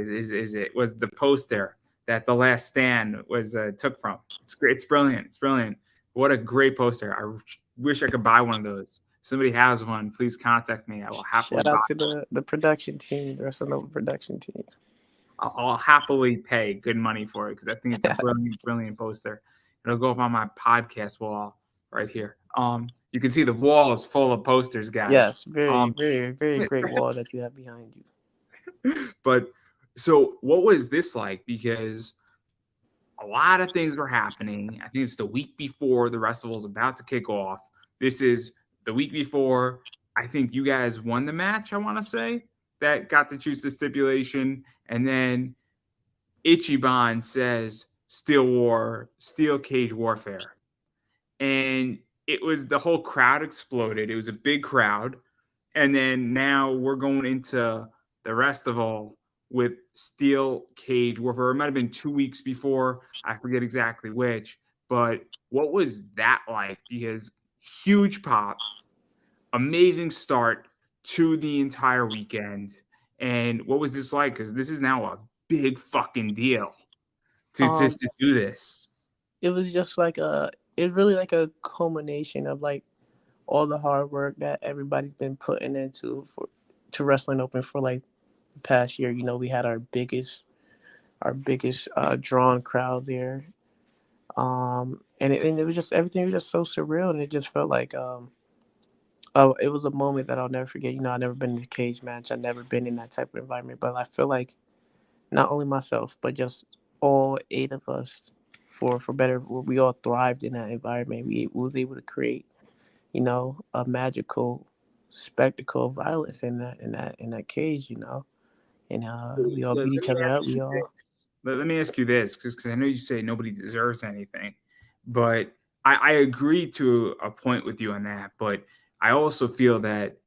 Speaker 1: was the poster that The Last Stand was took from. It's great. It's brilliant. It's brilliant. What a great poster. I wish I could buy one of those. If somebody has one, please contact me. I will happily
Speaker 2: Shout out
Speaker 1: buy.
Speaker 2: to the production team, the WrestleNova production team.
Speaker 1: I'll happily pay good money for it because I think it's a brilliant, brilliant poster. It'll go up on my podcast wall right here. You can see the wall is full of posters, guys.
Speaker 2: Yes, very, very, very great wall that you have behind you.
Speaker 1: But so what was this like? Because a lot of things were happening. I think it's the week before the festival is about to kick off. This is the week before. I think you guys won the match, I want to say, that got to choose the stipulation. And then Ichiban says steel cage warfare. And it was the whole crowd exploded. It was a big crowd. And then now we're going into the festival with steel cage warfare. It might have been 2 weeks before. I forget exactly which. But what was that like? Because huge pop, amazing start to the entire weekend. And what was this like? Because this is now a big fucking deal to do this.
Speaker 2: It was just it really like a culmination of like all the hard work that everybody's been putting into to Wrestling Open for like the past year. We had our biggest drawn crowd there. And it was just everything was just so surreal, and it just felt like it was a moment that I'll never forget. I've never been in a cage match. I've never been in that type of environment, but I feel like not only myself, but just all 8 of us, for better, we all thrived in that environment. We was able to create, a magical spectacle of violence in that cage, and we all beat each other up. We all.
Speaker 1: Let me ask you this, because I know you say nobody deserves anything, but I agree to a point with you on that. But I also feel that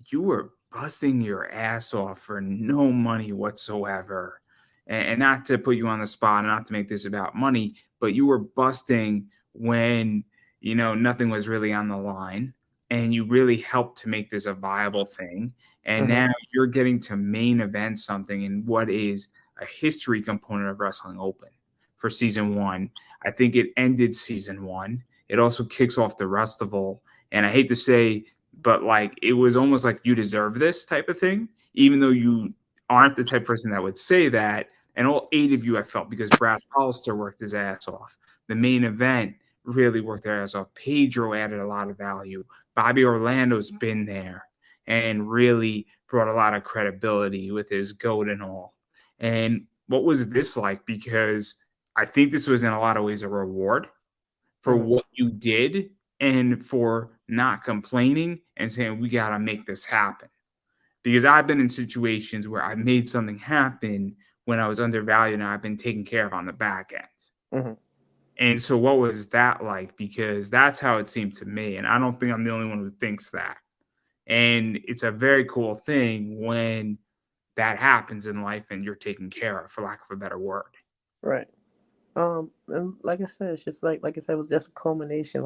Speaker 1: you were busting your ass off for no money whatsoever. And not to put you on the spot, and not to make this about money, but you were busting when, nothing was really on the line. And you really helped to make this a viable thing. And now you're getting to main event something in what is a history component of Wrestling Open for season 1. I think it ended season 1. It also kicks off the festival. And I hate to say, but like it was almost like you deserve this type of thing, even though you aren't the type of person that would say that. And all 8 of you, I felt, because Brad Hollister worked his ass off. The main event really worked their ass off. Pedro added a lot of value. Bobby Orlando's been there and really brought a lot of credibility with his goat and all. And what was this like? Because I think this was in a lot of ways a reward for what you did and for not complaining and saying, we got to make this happen. Because I've been in situations where I made something happen when I was undervalued and I've been taken care of on the back end.
Speaker 2: Mm-hmm.
Speaker 1: And so what was that like? Because that's how it seemed to me. And I don't think I'm the only one who thinks that. And it's a very cool thing when that happens in life and you're taken care of, for lack of a better word.
Speaker 2: Right. And like I said, it's just like I said, it was just a culmination,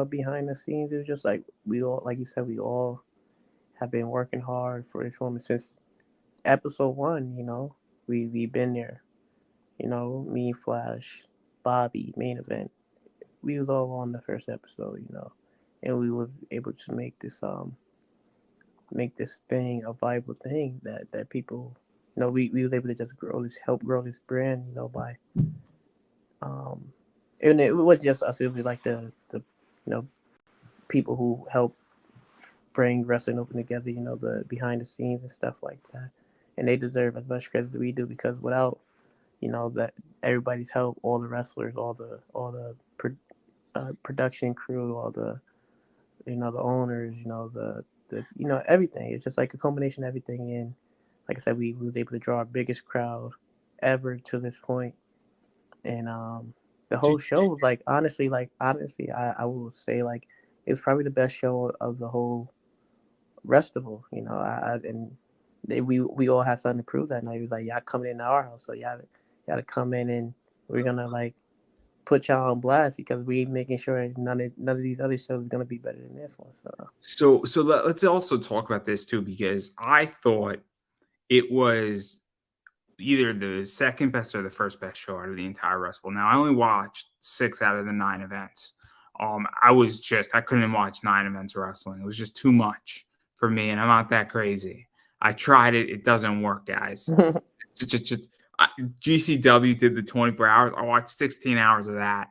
Speaker 2: behind the scenes. It was just like we all, like you said, we all have been working hard for this moment since episode 1. We've been there. Me, Flash, Bobby, main event. We was all on the first episode, and we was able to make this thing a viable thing that people, we was able to just help grow this brand, by And it wasn't just us; it was like the people who help bring wrestling open together. The behind the scenes and stuff like that, and they deserve as much credit as we do because without that everybody's help, all the wrestlers, all the production crew, all the owners, the everything. It's just like a combination of everything. And like I said, we was able to draw our biggest crowd ever to this point, and the whole show was honestly, I will say like it was probably the best show of the whole festival. And we all had something to prove that night. It was like y'all coming into our house, so y'all gotta come in and we're gonna like put y'all on blast because we making sure none of these other shows is gonna be better than this one.
Speaker 1: So let's also talk about this too, because I thought it was either the second best or the first best show out of the entire festival. Now I only watched 6 out of the 9 events. I couldn't watch 9 events of wrestling. It was just too much for me, and I'm not that crazy. I tried it; it doesn't work, guys. GCW did the 24 hours. I watched 16 hours of that.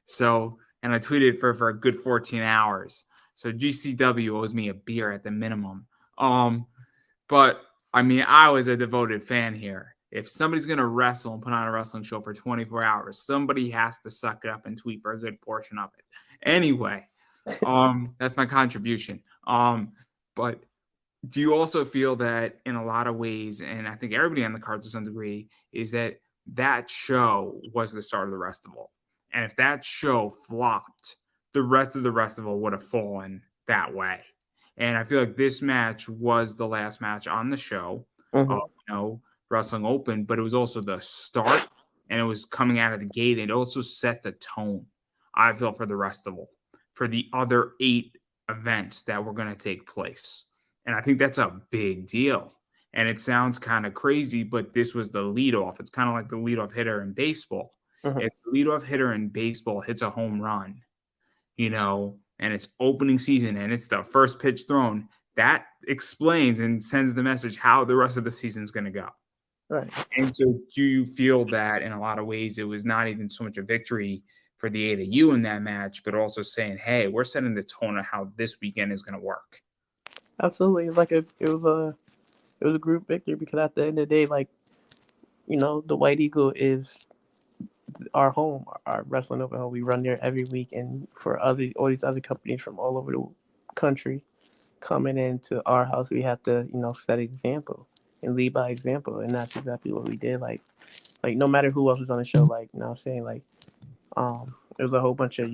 Speaker 1: So, and I tweeted for a good 14 hours. So GCW owes me a beer at the minimum. But I mean, I was a devoted fan here. If somebody's going to wrestle and put on a wrestling show for 24 hours, somebody has to suck it up and tweet for a good portion of it. Anyway, that's my contribution. But do you also feel that in a lot of ways, and I think everybody on the card to some degree, is that show was the start of the festival? And if that show flopped, the rest of the festival would have fallen that way. And I feel like this match was the last match on the show, Wrestling Open, but it was also the start, and it was coming out of the gate. And it also set the tone, I feel, for the festival, for the other 8 events that were going to take place. And I think that's a big deal. And it sounds kind of crazy, but this was the leadoff. It's kind of like the leadoff hitter in baseball. If the leadoff hitter in baseball hits a home run, and it's opening season and it's the first pitch thrown, that explains and sends the message how the rest of the season is going to go.
Speaker 2: Right.
Speaker 1: And so do you feel that in a lot of ways it was not even so much a victory for the 8 of you in that match, but also saying, hey, we're setting the tone of how this weekend is going to work?
Speaker 2: Absolutely. It was a group victory because at the end of the day, like, the White Eagle is our home, our wrestling open home. We run there every week, and for all these other companies from all over the country coming into our house, we have to, set example and lead by example, and that's exactly what we did. Like no matter who else was on the show, like, you know what I'm saying, like, there was a whole bunch of,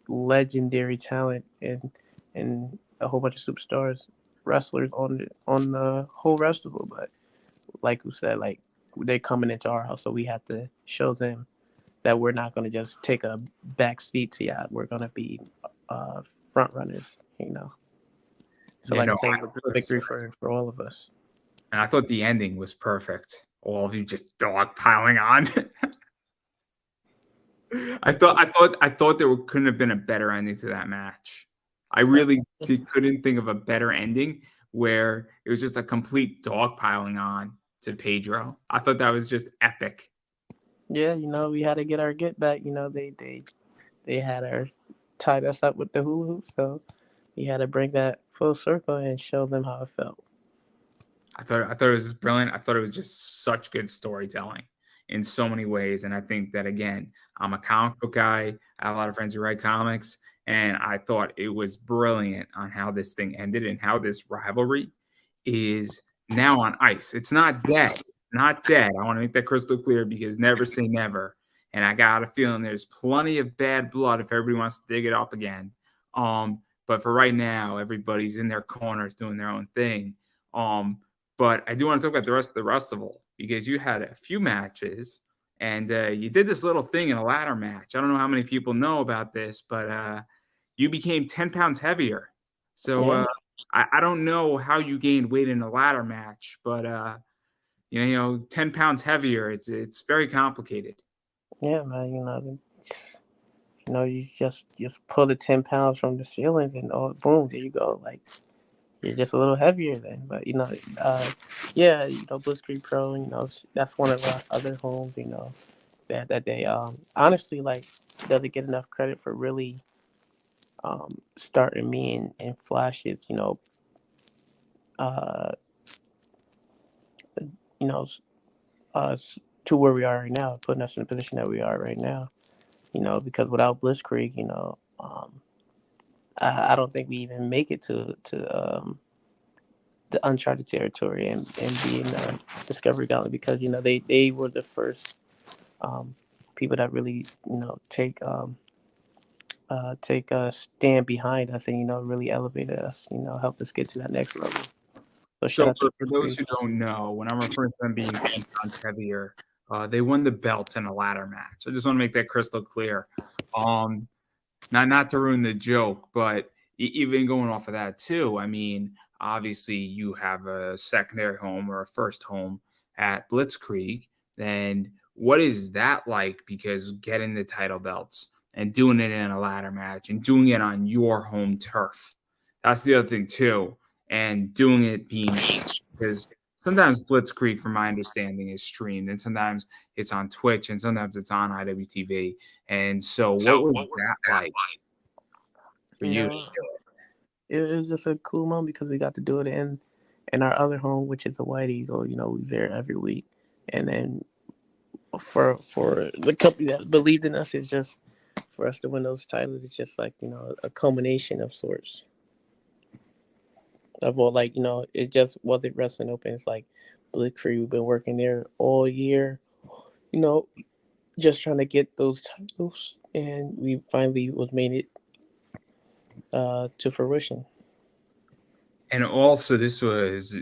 Speaker 2: legendary talent and a whole bunch of superstars wrestlers on the whole festival, but like you said, like they're coming into our house, so we have to show them that we're not going to just take a back seat to y'all. We're going to be front runners, So
Speaker 1: Yeah,
Speaker 2: like
Speaker 1: no,
Speaker 2: I said, it was a victory for all of us.
Speaker 1: And I thought the ending was perfect. All of you just dog piling on. I thought there couldn't have been a better ending to that match. I really couldn't think of a better ending where it was just a complete dog piling on to Pedro. I thought that was just epic.
Speaker 2: Yeah, we had to get our get back. They had tied us up with the hula hoop, so we had to bring that full circle and show them how it felt.
Speaker 1: I thought it was just brilliant. I thought it was just such good storytelling in so many ways. And I think that, again, I'm a comic book guy. I have a lot of friends who write comics. And I thought it was brilliant on how this thing ended and how this rivalry is now on ice. It's not dead. Not dead. I want to make that crystal clear because never say never. And I got a feeling there's plenty of bad blood if everybody wants to dig it up again. But for right now, everybody's in their corners doing their own thing. But I do want to talk about the rest of the festival because you had a few matches and you did this little thing in a ladder match. I don't know how many people know about this, but you became 10 pounds heavier. So I don't know how you gained weight in a ladder match, but 10 pounds heavier, it's very complicated.
Speaker 2: Yeah, man, you just pull the 10 pounds from the ceiling and boom, there you go. Like you're just a little heavier then. But Blitzkrieg Pro, that's one of our other homes. that day. Honestly, like, doesn't get enough credit for really starting me in flashes. Uh, you know, to where we are right now, putting us in the position that we are right now. Because without Blitzkrieg, I don't think we even make it to the uncharted territory and being Discovery Gauntlet, because they were the first people that really take a stand behind us, and really elevated us, helped us get to that next level. So shout
Speaker 1: So
Speaker 2: out to
Speaker 1: for those
Speaker 2: Blitzkrieg.
Speaker 1: who don't know, when I'm referring to them being 10 tons heavier, they won the belts in a ladder match. I just want to make that crystal clear. Um, not to ruin the joke, but even going off of that too, I mean, obviously you have a secondary home or a first home at Blitzkrieg. And what is that like? Because getting the title belts and doing it in a ladder match and doing it on your home turf. That's the other thing too. And doing it being because sometimes Blitzkrieg, from my understanding, is streamed, and sometimes it's on Twitch, and sometimes it's on IWTV. And so, what was that like for
Speaker 2: You
Speaker 1: you?
Speaker 2: know, it was just a cool moment because we got to do it in our other home, which is the White Eagle. We're there every week, and then for the company that believed in us, is just for us to win those titles. It's just like a culmination of sorts of all, like, it just wasn't wrestling open. It's like Blitzkrieg. We've been working there all year, you know, just trying to get those titles, and we finally was made it to fruition.
Speaker 1: And also, this was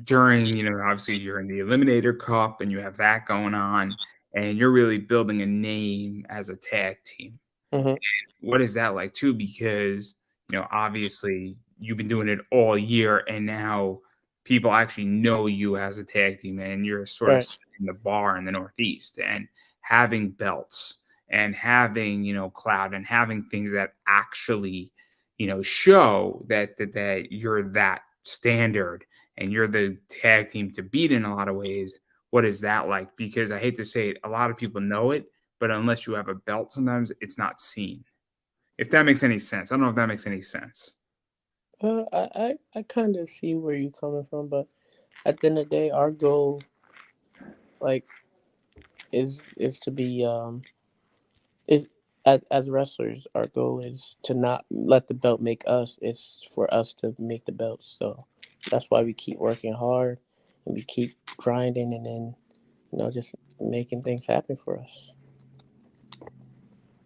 Speaker 1: during, obviously you're in the Eliminator Cup and you have that going on, and you're really building a name as a tag team.
Speaker 2: Mm-hmm.
Speaker 1: What is that like too? Because, obviously you've been doing it all year, and now people actually know you as a tag team, and you're sort of
Speaker 2: Right.
Speaker 1: setting the bar in the Northeast, and having belts and having, cloud and having things that actually, show that you're that standard and you're the tag team to beat in a lot of ways. What is that like? Because I hate to say it, a lot of people know it, but unless you have a belt, sometimes it's not seen. If that makes any sense. I don't know if that makes any sense.
Speaker 2: I kind of see where you're coming from, but at the end of the day, our goal, like, is to be is as wrestlers, our goal is to not let the belt make us. It's for us to make the belts. So that's why we keep working hard and we keep grinding, and then just making things happen for us.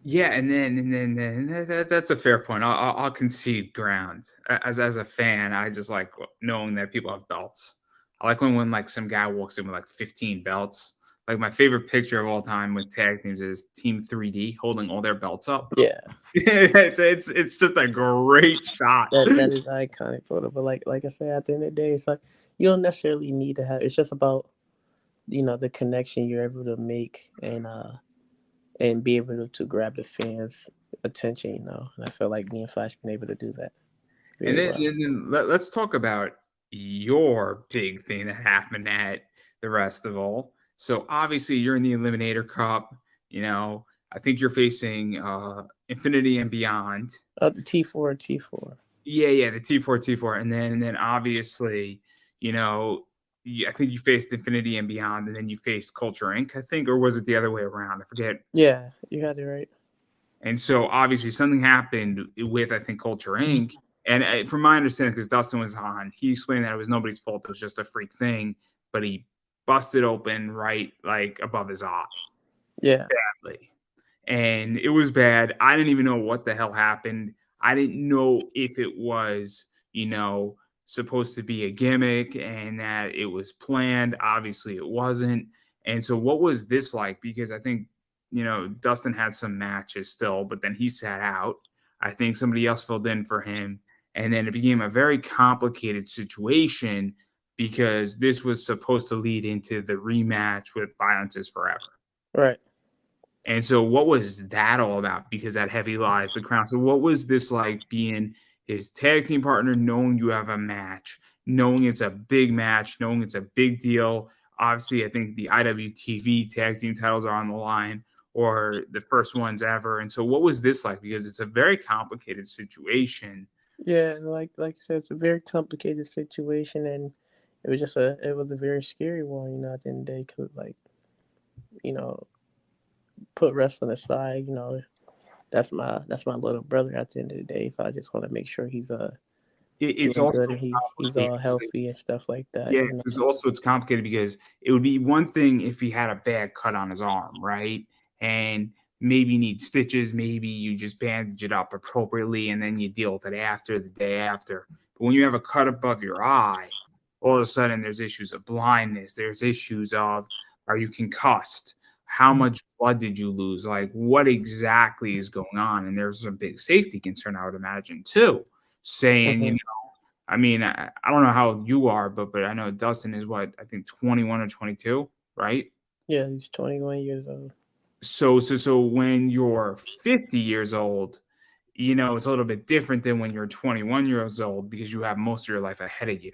Speaker 1: Yeah, and then that's a fair point. I'll concede ground. As a fan, I just like knowing that people have belts. I like when like some guy walks in with like 15 belts. Like my favorite picture of all time with tag teams is Team 3D holding all their belts up.
Speaker 2: Yeah,
Speaker 1: It's just a great shot.
Speaker 2: that is an iconic photo. But like I said, at the end of the day, it's like you don't necessarily need to have. It's just about the connection you're able to make, and be able to grab the fans' attention. And I feel like me and Flash been able to do that
Speaker 1: And
Speaker 2: really
Speaker 1: then,
Speaker 2: well.
Speaker 1: and then let's talk about your big thing that happened at the Festival. So obviously you're in the Eliminator Cup. I think you're facing Infinity and Beyond.
Speaker 2: The T4.
Speaker 1: Yeah, the T4, and then obviously, you know, I think you faced Infinity and Beyond, and then you faced Culture Inc. I think, or was it the other way around? I forget.
Speaker 2: Yeah, you had it right.
Speaker 1: And so obviously something happened with, I think, Culture Inc. And from my understanding, because Dustin was on, he explained that it was nobody's fault. It was just a freak thing, but he busted open right like above his eye
Speaker 2: Yeah,
Speaker 1: badly. And it was bad. I didn't even know what the hell happened. I didn't know if it was, supposed to be a gimmick and that it was planned. Obviously, it wasn't. And so, what was this like? Because I think, Dustin had some matches still, but then he sat out. I think somebody else filled in for him. And then it became a very complicated situation because this was supposed to lead into the rematch with Violence is Forever.
Speaker 2: right.
Speaker 1: And so what was that all about? Because that heavy lies the crown. So what was this like being his tag team partner, knowing you have a match, knowing it's a big match, knowing it's a big deal? Obviously, I think the IWTV tag team titles are on the line, or the first ones ever. And so what was this like? Because it's a very complicated situation.
Speaker 2: Yeah, like I said, it's a very complicated situation, and it was a very scary one, at the end of the day, because like, you know, put wrestling aside, that's my little brother at the end of the day. So I just want to make sure he's
Speaker 1: It's
Speaker 2: doing
Speaker 1: also
Speaker 2: good and he's
Speaker 1: complicated.
Speaker 2: all healthy and stuff like that.
Speaker 1: Yeah, it's complicated because it would be one thing if he had a bad cut on his arm, right? And maybe need stitches, maybe you just bandage it up appropriately and then you deal with it after the day after. But when you have a cut above your eye, all of a sudden there's issues of blindness, there's issues of, are you concussed? How much blood did you lose? Like, what exactly is going on? And there's a big safety concern, I would imagine, too, saying,
Speaker 2: Mhm.
Speaker 1: I mean, I don't know how you are, but I know Dustin is what, I think 21 or 22, right?
Speaker 2: Yeah, he's 21 years old.
Speaker 1: So when you're 50 years old, it's a little bit different than when you're 21 years old because you have most of your life ahead of you.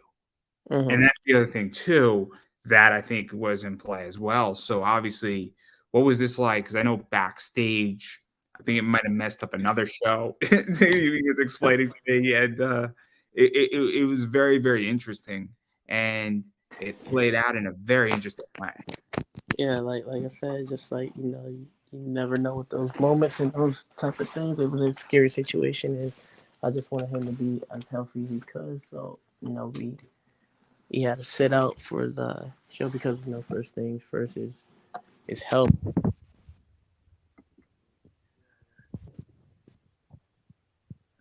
Speaker 1: And
Speaker 2: Mhm.
Speaker 1: that's the other thing too that I think was in play as well. So obviously, what was this like? Because I know backstage, I think it might have messed up another show. He was explaining today, and it was very, very interesting, and it played out in a very interesting way.
Speaker 2: Yeah, like I said, just like you never know with those moments and those type of things. It was a scary situation, and I just wanted him to be as healthy as he could. So we had to sit out for the show because first things first is health.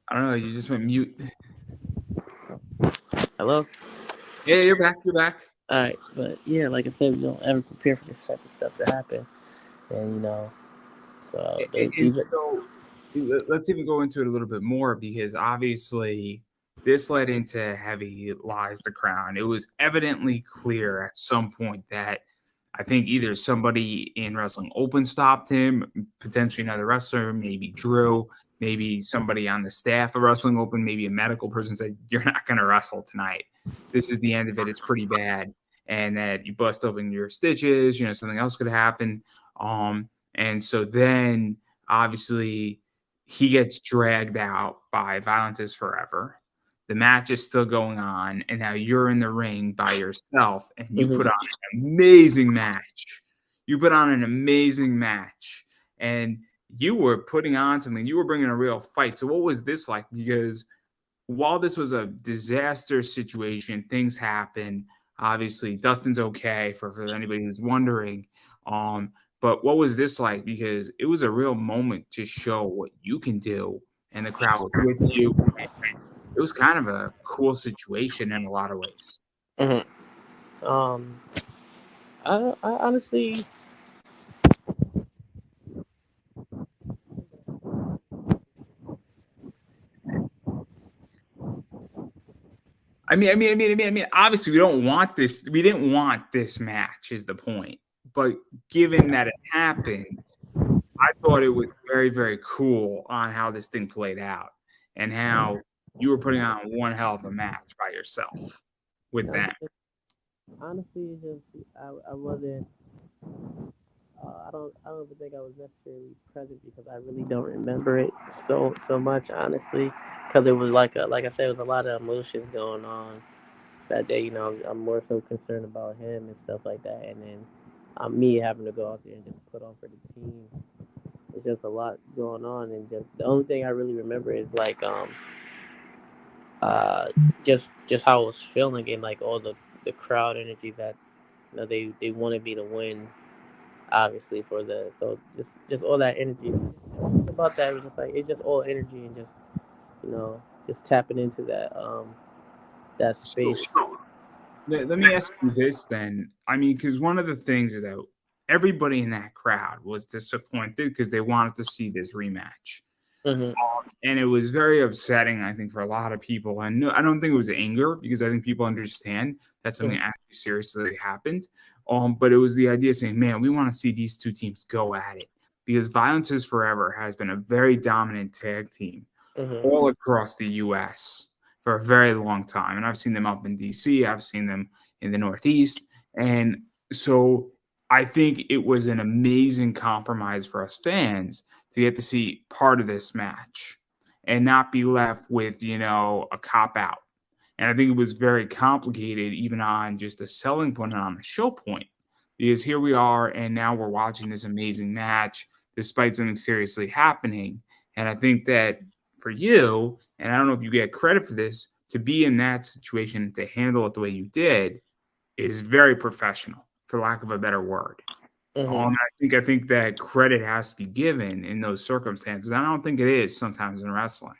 Speaker 1: I don't know. You just went mute.
Speaker 2: Hello.
Speaker 1: Yeah, you're back. You're back.
Speaker 2: All right, but yeah, like I said, we don't ever prepare for this type of stuff to happen, and so
Speaker 1: And
Speaker 2: these are.
Speaker 1: so let's even go into it a little bit more because obviously this led into Heavy Lies the Crown. It was evidently clear at some point that I think either somebody in Wrestling Open stopped him, potentially another wrestler, maybe Drew, maybe somebody on the staff of Wrestling Open, maybe a medical person said, "You're not going to wrestle tonight. This is the end of it. It's pretty bad." And that you bust open your stitches, something else could happen. And so then obviously he gets dragged out by Violence is Forever. The match is still going on, and now you're in the ring by yourself, and you
Speaker 2: Mhm.
Speaker 1: put on an amazing match. You put on an amazing match, and you were putting on something. You were bringing a real fight. So what was this like? Because while this was a disaster situation, things happen. Obviously, Dustin's okay for anybody who's wondering. But what was this like? Because it was a real moment to show what you can do, and the crowd was with you. It was kind of a cool situation in a lot of ways.
Speaker 2: Mhm. Um, I honestly.
Speaker 1: Obviously, we don't want this. We didn't want this match, is the point. But given that it happened, I thought it was very, very cool on how this thing played out and how you were putting on one hell of a match by yourself with them.
Speaker 2: Honestly, it's just I wasn't. I don't even think I was necessarily present because I really don't remember it so much, honestly, because it was like I said, it was a lot of emotions going on that day. I'm more so concerned about him and stuff like that, and then me having to go out there and just put on for the team. It's just a lot going on, and just the only thing I really remember is like uh just how I was feeling and like all the crowd energy that they wanted me to win, obviously, for the so just all that energy. About that, it was just like it's just all energy and just just tapping into that
Speaker 1: So
Speaker 2: space.
Speaker 1: let me ask you this then. Because one of the things is that everybody in that crowd was disappointed because they wanted to see this rematch.
Speaker 2: Hmm.
Speaker 1: And it was very upsetting, I think, for a lot of people. And no, I don't think it was anger because I think people understand that something actually seriously happened. But it was the idea saying, man, we want to see these two teams go at it because Violence is Forever has been a very dominant tag team
Speaker 2: Hmm.
Speaker 1: all across the U.S. for a very long time. And I've seen them up in D.C., I've seen them in the Northeast. And So I think it was an amazing compromise for us fans to get to see part of this match and not be left with, a cop out. And I think it was very complicated, even on just a selling point and on the show point, because here we are, and now we're watching this amazing match despite something seriously happening. And I think that for you, and I don't know if you get credit for this, to be in that situation and to handle it the way you did is very professional, for lack of a better word.
Speaker 2: Hmm.
Speaker 1: I think that credit has to be given in those circumstances. I don't think it is sometimes in wrestling.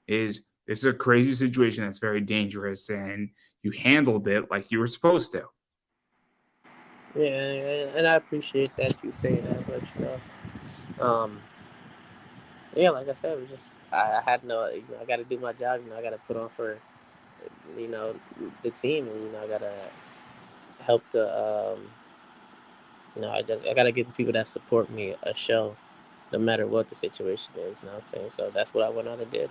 Speaker 1: Is this is a crazy situation that's very dangerous, and you handled it like you were supposed to.
Speaker 2: Yeah, and I appreciate that you say that, but um, yeah, like I said, it was just I had no, I got to do my job. I got to put on for, you know, the team, and I got to help I got to give the people that support me a show, no matter what the situation is. You know what I'm saying? So that's what I went out and did.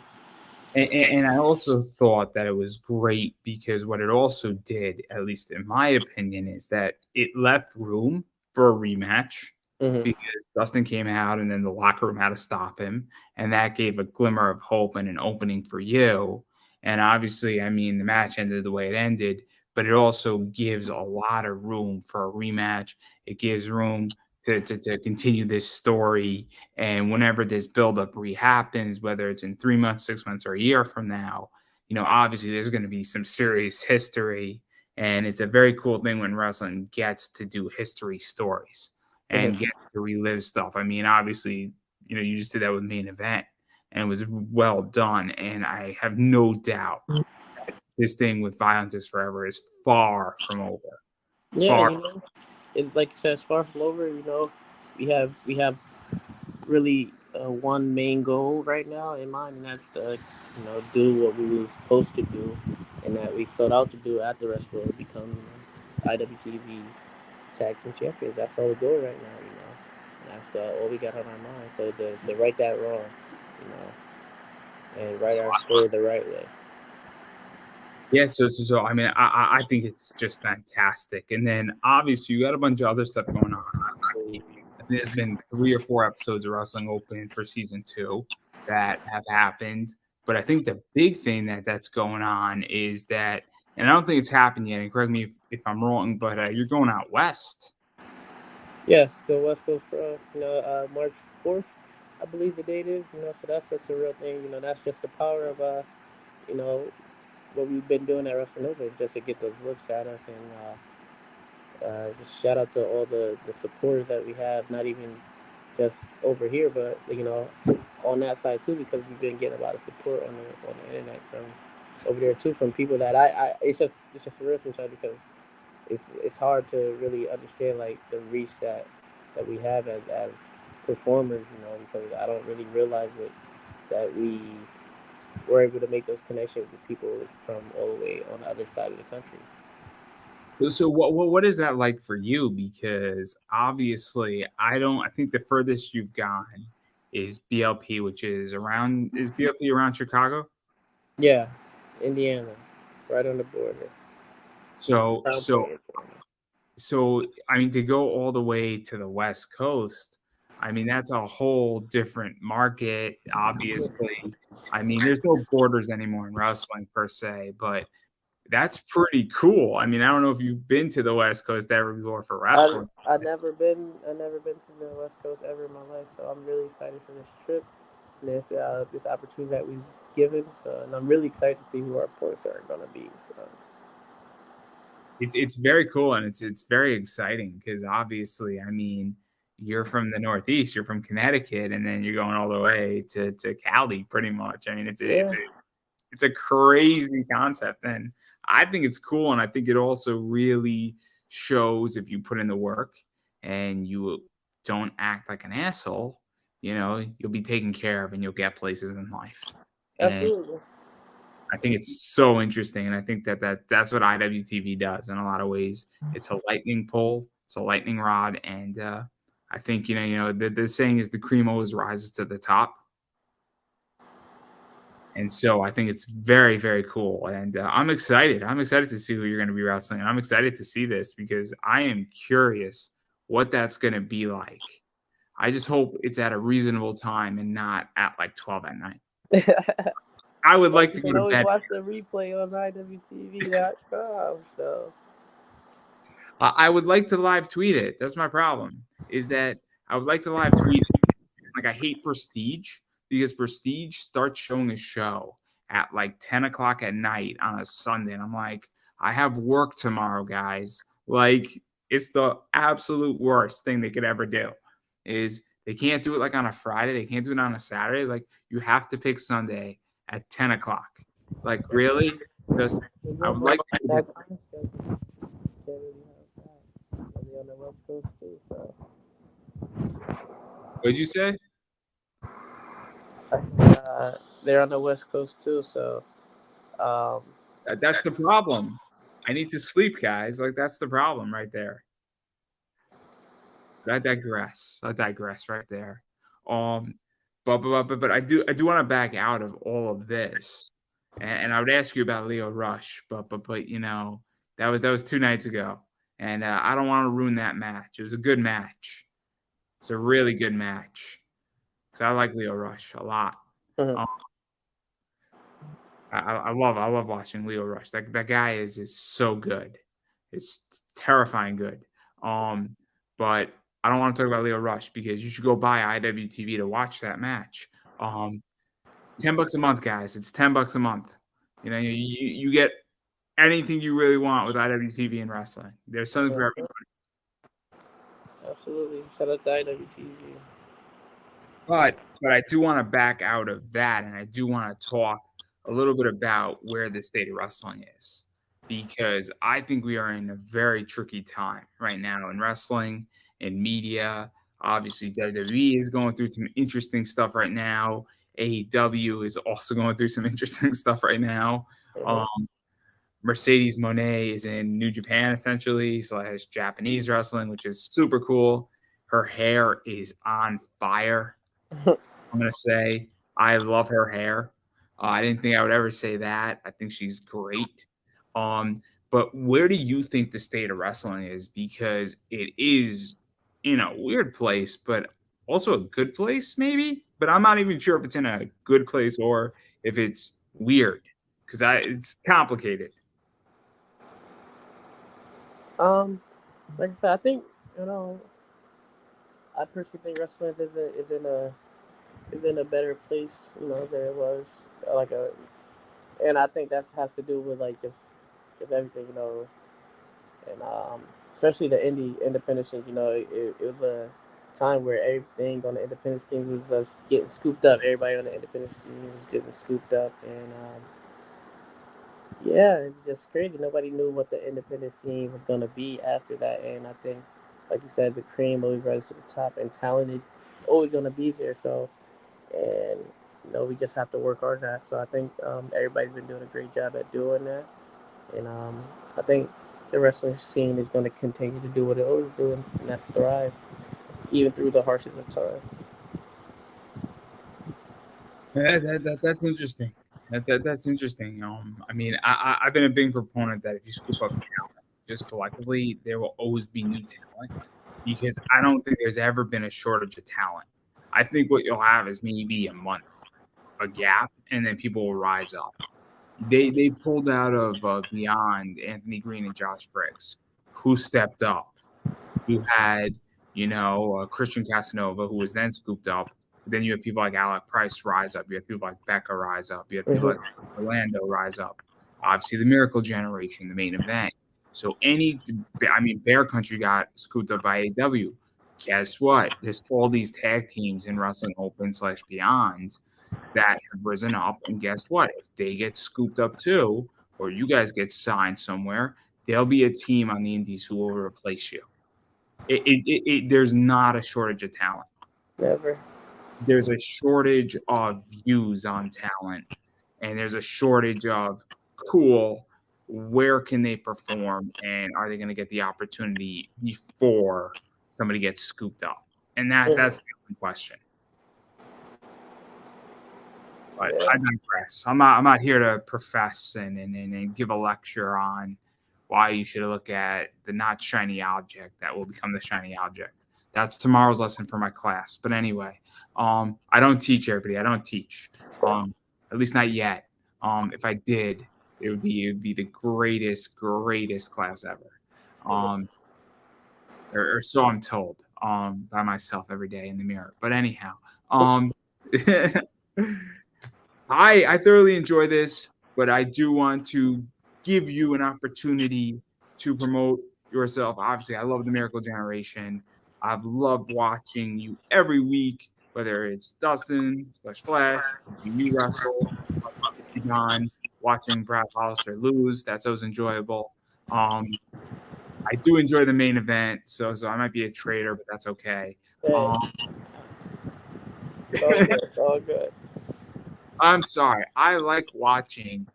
Speaker 1: And I also thought that it was great because what it also did, at least in my opinion, is that it left room for a rematch
Speaker 2: Hmm.
Speaker 1: because Dustin came out and then the locker room had to stop him. And that gave a glimmer of hope and an opening for you. And obviously, I mean, the match ended the way it ended, but it also gives a lot of room for a rematch. It gives room to continue this story. And whenever this buildup happens, whether it's in 3 months, 6 months, or a year from now, obviously there's going to be some serious history. And it's a very cool thing when wrestling gets to do history stories and
Speaker 2: Hmm.
Speaker 1: get to relive stuff. I mean, obviously, you just did that with Main Event and it was well done. And I have no doubt this thing with Violence is Forever is far from over.
Speaker 2: Yeah,
Speaker 1: Far.
Speaker 2: like you said, it's far from over. We have really one main goal right now in mind, and that's to do what we were supposed to do, and that we set out to do at the World, become IWTV Tag Team Champions. That's our goal right now. And that's all we got on our mind. So to right that wrong, and write
Speaker 1: So
Speaker 2: our story the right way.
Speaker 1: yeah, so I mean, I think it's just fantastic. And then obviously you got a bunch of other stuff going on. Obviously, I think there's been 3 or 4 episodes of Wrestling Open for season 2 that have happened. But I think the big thing that's going on is that, and I don't think it's happened yet. And correct me if I'm wrong, but you're going out west.
Speaker 2: Yes, the West Coast Pro. March 4th, I believe the date is. So that's just a real thing. That's just the power of you know, what we've been doing at Wrestling Open, just to get those looks at us, and just shout out to all the supporters that we have, not even just over here, but on that side too, because we've been getting a lot of support on the internet from over there too, from people that it's just a real thing, because it's hard to really understand like the reach that we have as performers, because I don't really realize it that we're able to make those connections with people from all the way on the other side of the country.
Speaker 1: So what is that like for you? Because obviously I think the furthest you've gone is BLP, which is BLP around Chicago?
Speaker 2: Yeah, Indiana, right on the border.
Speaker 1: So
Speaker 2: Crown
Speaker 1: so
Speaker 2: Point, Indiana.
Speaker 1: so I mean to go all the way to the West Coast, I mean that's a whole different market, obviously. I mean, there's no borders anymore in wrestling per se, but that's pretty cool. I mean, I don't know if you've been to the West Coast ever before for wrestling.
Speaker 2: I never been to the West Coast ever in my life, so I'm really excited for this trip and this opportunity that we've given. So, and I'm really excited to see who our ports are going to be. So,
Speaker 1: It's very cool and it's very exciting because obviously, I mean, you're from the Northeast, you're from Connecticut, and then you're going all the way to Cali, pretty much. I mean,
Speaker 2: yeah,
Speaker 1: it's a crazy concept, and I think it's cool, and I think it also really shows if you put in the work and you don't act like an asshole, you'll be taken care of and you'll get places in life. And
Speaker 2: absolutely.
Speaker 1: I think it's so interesting, and I think that's what IWTV does in a lot of ways. It's a lightning pole, it's a lightning rod, and I think the saying is the cream always rises to the top. And so I think it's very, very cool. And I'm excited. I'm excited to see who you're going to be wrestling. And I'm excited to see this because I am curious what that's going to be like. I just hope it's at a reasonable time and not at like 12 at night. I would like to go
Speaker 2: You can
Speaker 1: to
Speaker 2: always
Speaker 1: bed.
Speaker 2: watch the replay on IWTV.com. So
Speaker 1: I would like to live tweet it. That's my problem. Is that I would like to live tweet it. Like I hate Prestige because Prestige starts showing a show at like 10 o'clock at night on a Sunday. And I'm like, I have work tomorrow, guys. Like it's the absolute worst thing they could ever do is they can't do it like on a Friday. They can't do it on a Saturday. Like you have to pick Sunday at 10 o'clock. Like really? Just I would like to
Speaker 2: that time schedule can't really have that. I'll be on the West Coast too, so
Speaker 1: what'd you say?
Speaker 2: they're on the West Coast too, so um
Speaker 1: That's the problem. I need to sleep, guys. Like that's the problem right there. I digress. I digress right there. Um, but I do want to back out of all of this, and I would ask you about Leo Rush, but you know that was 2 nights ago, and I don't want to ruin that match. It was a good match. It's a really good match because I like Leo Rush a lot.
Speaker 2: mhm.
Speaker 1: Um, I love watching Leo Rush. That guy is so good. It's terrifying good. But I don't want to talk about Leo Rush because you should go buy IWTV to watch that match. $10 a month, guys. It's $10 a month. You know, you get anything you really want with IWTV and wrestling. There's something for everybody.
Speaker 2: Absolutely. Shout out to IWTV.
Speaker 1: But I do want to back out of that, and I do want to talk a little bit about where the state of wrestling is, because I think we are in a very tricky time right now in wrestling and media. Obviously, WWE is going through some interesting stuff right now. AEW is also going through some interesting stuff right now. Um, Mercedes Moné is in New Japan essentially / Japanese wrestling, which is super cool. Her hair is on fire. I'm going to say I love her hair. I didn't think I would ever say that. I think she's great. But where do you think the state of wrestling is? Because it is in a weird place, but also a good place, maybe. But I'm not even sure if it's in a good place or if it's weird because it's complicated.
Speaker 2: Like I said, I think you know, I personally think wrestling is in a better place, you know, than it was like a, and I think that has to do with like just everything, you know, and especially the independent scene, you know, it was a time where everything on the independent scene was just getting scooped up. Everybody on the independent scene was getting scooped up, and yeah, it's just crazy. Nobody knew what the independent scene was gonna be after that, and I think, like you said, the cream always rises to the top, and talent is always gonna be there. So, and you know, we just have to work hard at that. So I think everybody's been doing a great job at doing that, and I think the wrestling scene is going to continue to do what it always do, and that's thrive, even through the harshest of times.
Speaker 1: That's interesting. That's interesting. I mean, I've been a big proponent that if you scoop up talent just collectively, there will always be new talent because I don't think there's ever been a shortage of talent. I think what you'll have is maybe a month, a gap, and then people will rise up. They pulled out of Beyond Anthony Green and Josh Briggs, who stepped up. You had, Christian Casanova, who was then scooped up. Then you have people like Alec Price rise up. You have people like Becca rise up. You have people like Orlando rise up. Obviously, the Miracle Generation, the main event. So Bear Country got scooped up by AEW. Guess what? There's all these tag teams in Wrestling Open / Beyond that have risen up. And guess what? If they get scooped up too, or you guys get signed somewhere, there'll be a team on the Indies who will replace you. There's not a shortage of talent.
Speaker 2: Never.
Speaker 1: There's a shortage of views on talent, and there's a shortage of cool. Where can they perform, and are they going to get the opportunity before somebody gets scooped up? And that's the question. But I digress. I'm not here to profess and give a lecture on why you should look at the not shiny object that will become the shiny object. That's tomorrow's lesson for my class. But anyway, I don't teach everybody. I don't teach. At least not yet. If I did, it would be the greatest class ever. Or so I'm told. By myself every day in the mirror. But anyhow, I thoroughly enjoy this, but I do want to give you an opportunity to promote yourself. Obviously, I love the Miracle Generation. I've loved watching you every week, whether it's Dustin / Flash, me wrestle, Kylon, watching Brad Hollister lose. That's always enjoyable. I do enjoy the main event, so I might be a traitor, but that's okay.
Speaker 2: It's all good.
Speaker 1: I'm sorry. I like watching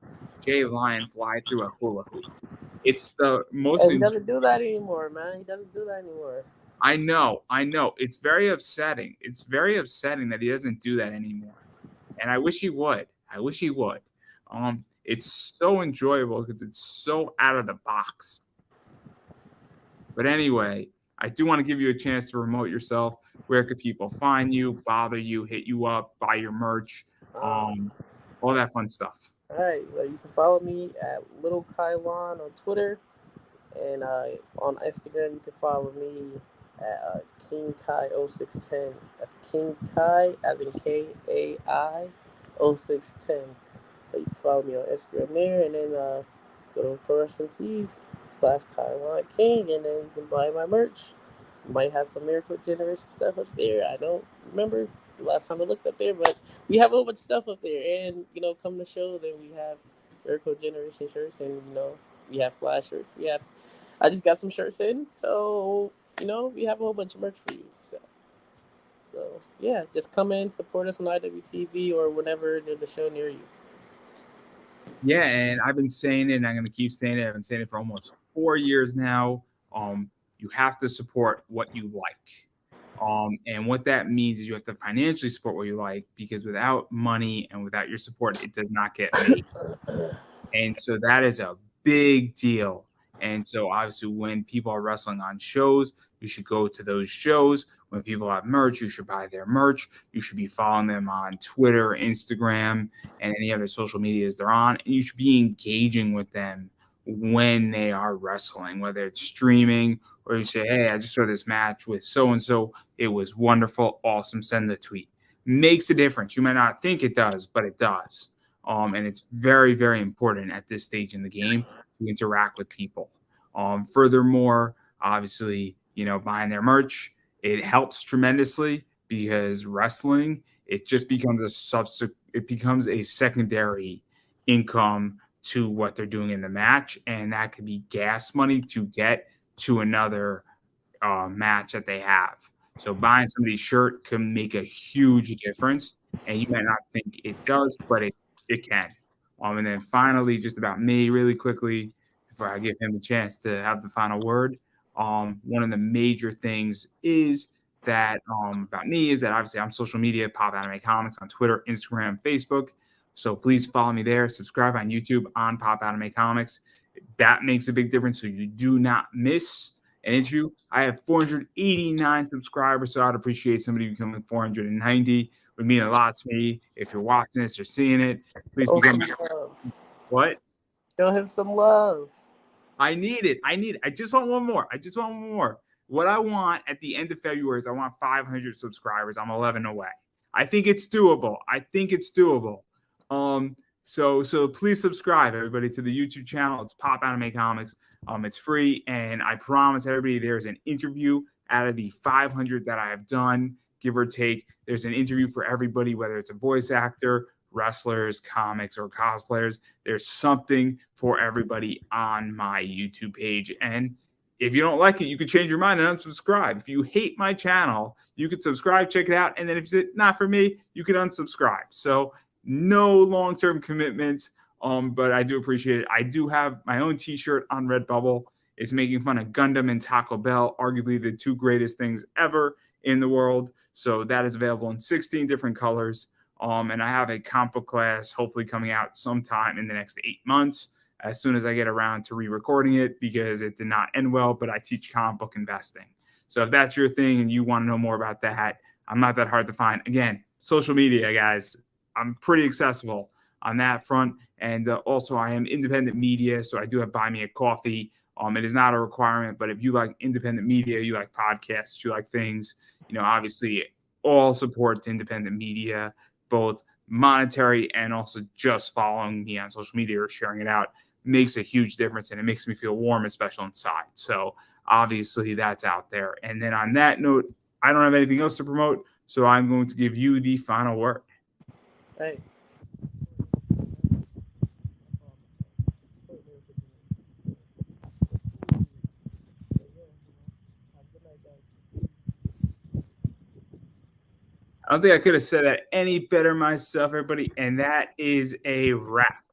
Speaker 1: Jay Lyon fly through a hula hoop. It's the most.
Speaker 2: And he doesn't do that anymore, man. He doesn't do that anymore.
Speaker 1: I know. It's very upsetting. It's very upsetting that he doesn't do that anymore. And I wish he would. It's so enjoyable because it's so out of the box. But anyway, I do want to give you a chance to promote yourself. Where could people find you, bother you, hit you up, buy your merch, all that fun stuff?
Speaker 2: All right. Well, you can follow me at Little Kylon on Twitter. And on Instagram, you can follow me at King Kai 0610. That's King Kai, as in KAI 0610. So you can follow me on Instagram there, and then go to Pro Wrestling Tees /Kylon King, and then you can buy my merch. You might have some Miracle Generation stuff up there. I don't remember the last time I looked up there, but we have a whole bunch of stuff up there. And come to show, then we have Miracle Generation shirts, and we have Flash shirts. I just got some shirts in, so we have a whole bunch of merch for you. So yeah, just come in, support us on IWTV or whenever there's a show near you.
Speaker 1: Yeah, and I've been saying it, and I'm going to keep saying it. I've been saying it for almost 4 years now. You have to support what you like. And what that means is you have to financially support what you like, because without money and without your support, it does not get made. And so that is a big deal. And so obviously when people are wrestling on shows, you should go to those shows. When people have merch, you should buy their merch. You should be following them on Twitter, Instagram, and any other social medias they're on. And you should be engaging with them when they are wrestling, whether it's streaming or you say, hey, I just saw this match with so-and-so. It was wonderful, awesome. Send the tweet. Makes a difference. You might not think it does, but it does. And it's very, very important at this stage in the game to interact with people. Furthermore, obviously, buying their merch, it helps tremendously, because wrestling, it just becomes a secondary income to what they're doing in the match, and that could be gas money to get to another match that they have. So buying somebody's shirt can make a huge difference, and you might not think it does, but it can. And then finally, just about me really quickly, before I give him a chance to have the final word, one of the major things is that about me is that obviously I'm social media, Pop Anime Comics on Twitter, Instagram, Facebook. So please follow me there. Subscribe on YouTube on Pop Anime Comics. That makes a big difference, so you do not miss an interview. I have 489 subscribers, so I'd appreciate somebody becoming 490. It would mean a lot to me. If you're watching this or seeing it, please become. What?
Speaker 2: Show him some love.
Speaker 1: I need it. I just want one more. What I want at the end of February is I want 500 subscribers. I'm 11 away. I think it's doable. So please subscribe, everybody, to the YouTube channel. It's Pop Anime Comics. It's free, and I promise everybody there's an interview out of the 500 that I have done, give or take. There's an interview for everybody, whether it's a voice actor, wrestlers, comics, or cosplayers. There's something for everybody on my YouTube page. And if you don't like it, you can change your mind and unsubscribe. If you hate my channel, you can subscribe, check it out. And then if you say, not for me, you can unsubscribe. So no long-term commitment, but I do appreciate it. I do have my own t-shirt on Redbubble. It's making fun of Gundam and Taco Bell, arguably the two greatest things ever in the world. So that is available in 16 different colors. And I have a comic book class hopefully coming out sometime in the next 8 months, as soon as I get around to re-recording it, because it did not end well, but I teach comic book investing. So if that's your thing and you want to know more about that, I'm not that hard to find. Again, social media, guys, I'm pretty accessible on that front. And also I am independent media, so I do have Buy Me a Coffee. It is not a requirement, but if you like independent media, you like podcasts, you like things, obviously all support to independent media, both monetary and also just following me on social media or sharing it out makes a huge difference, and it makes me feel warm and special inside. So obviously that's out there. And then on that note, I don't have anything else to promote, so I'm going to give you the final word.
Speaker 2: Hey.
Speaker 1: I don't think I could have said that any better myself, everybody. And that is a wrap.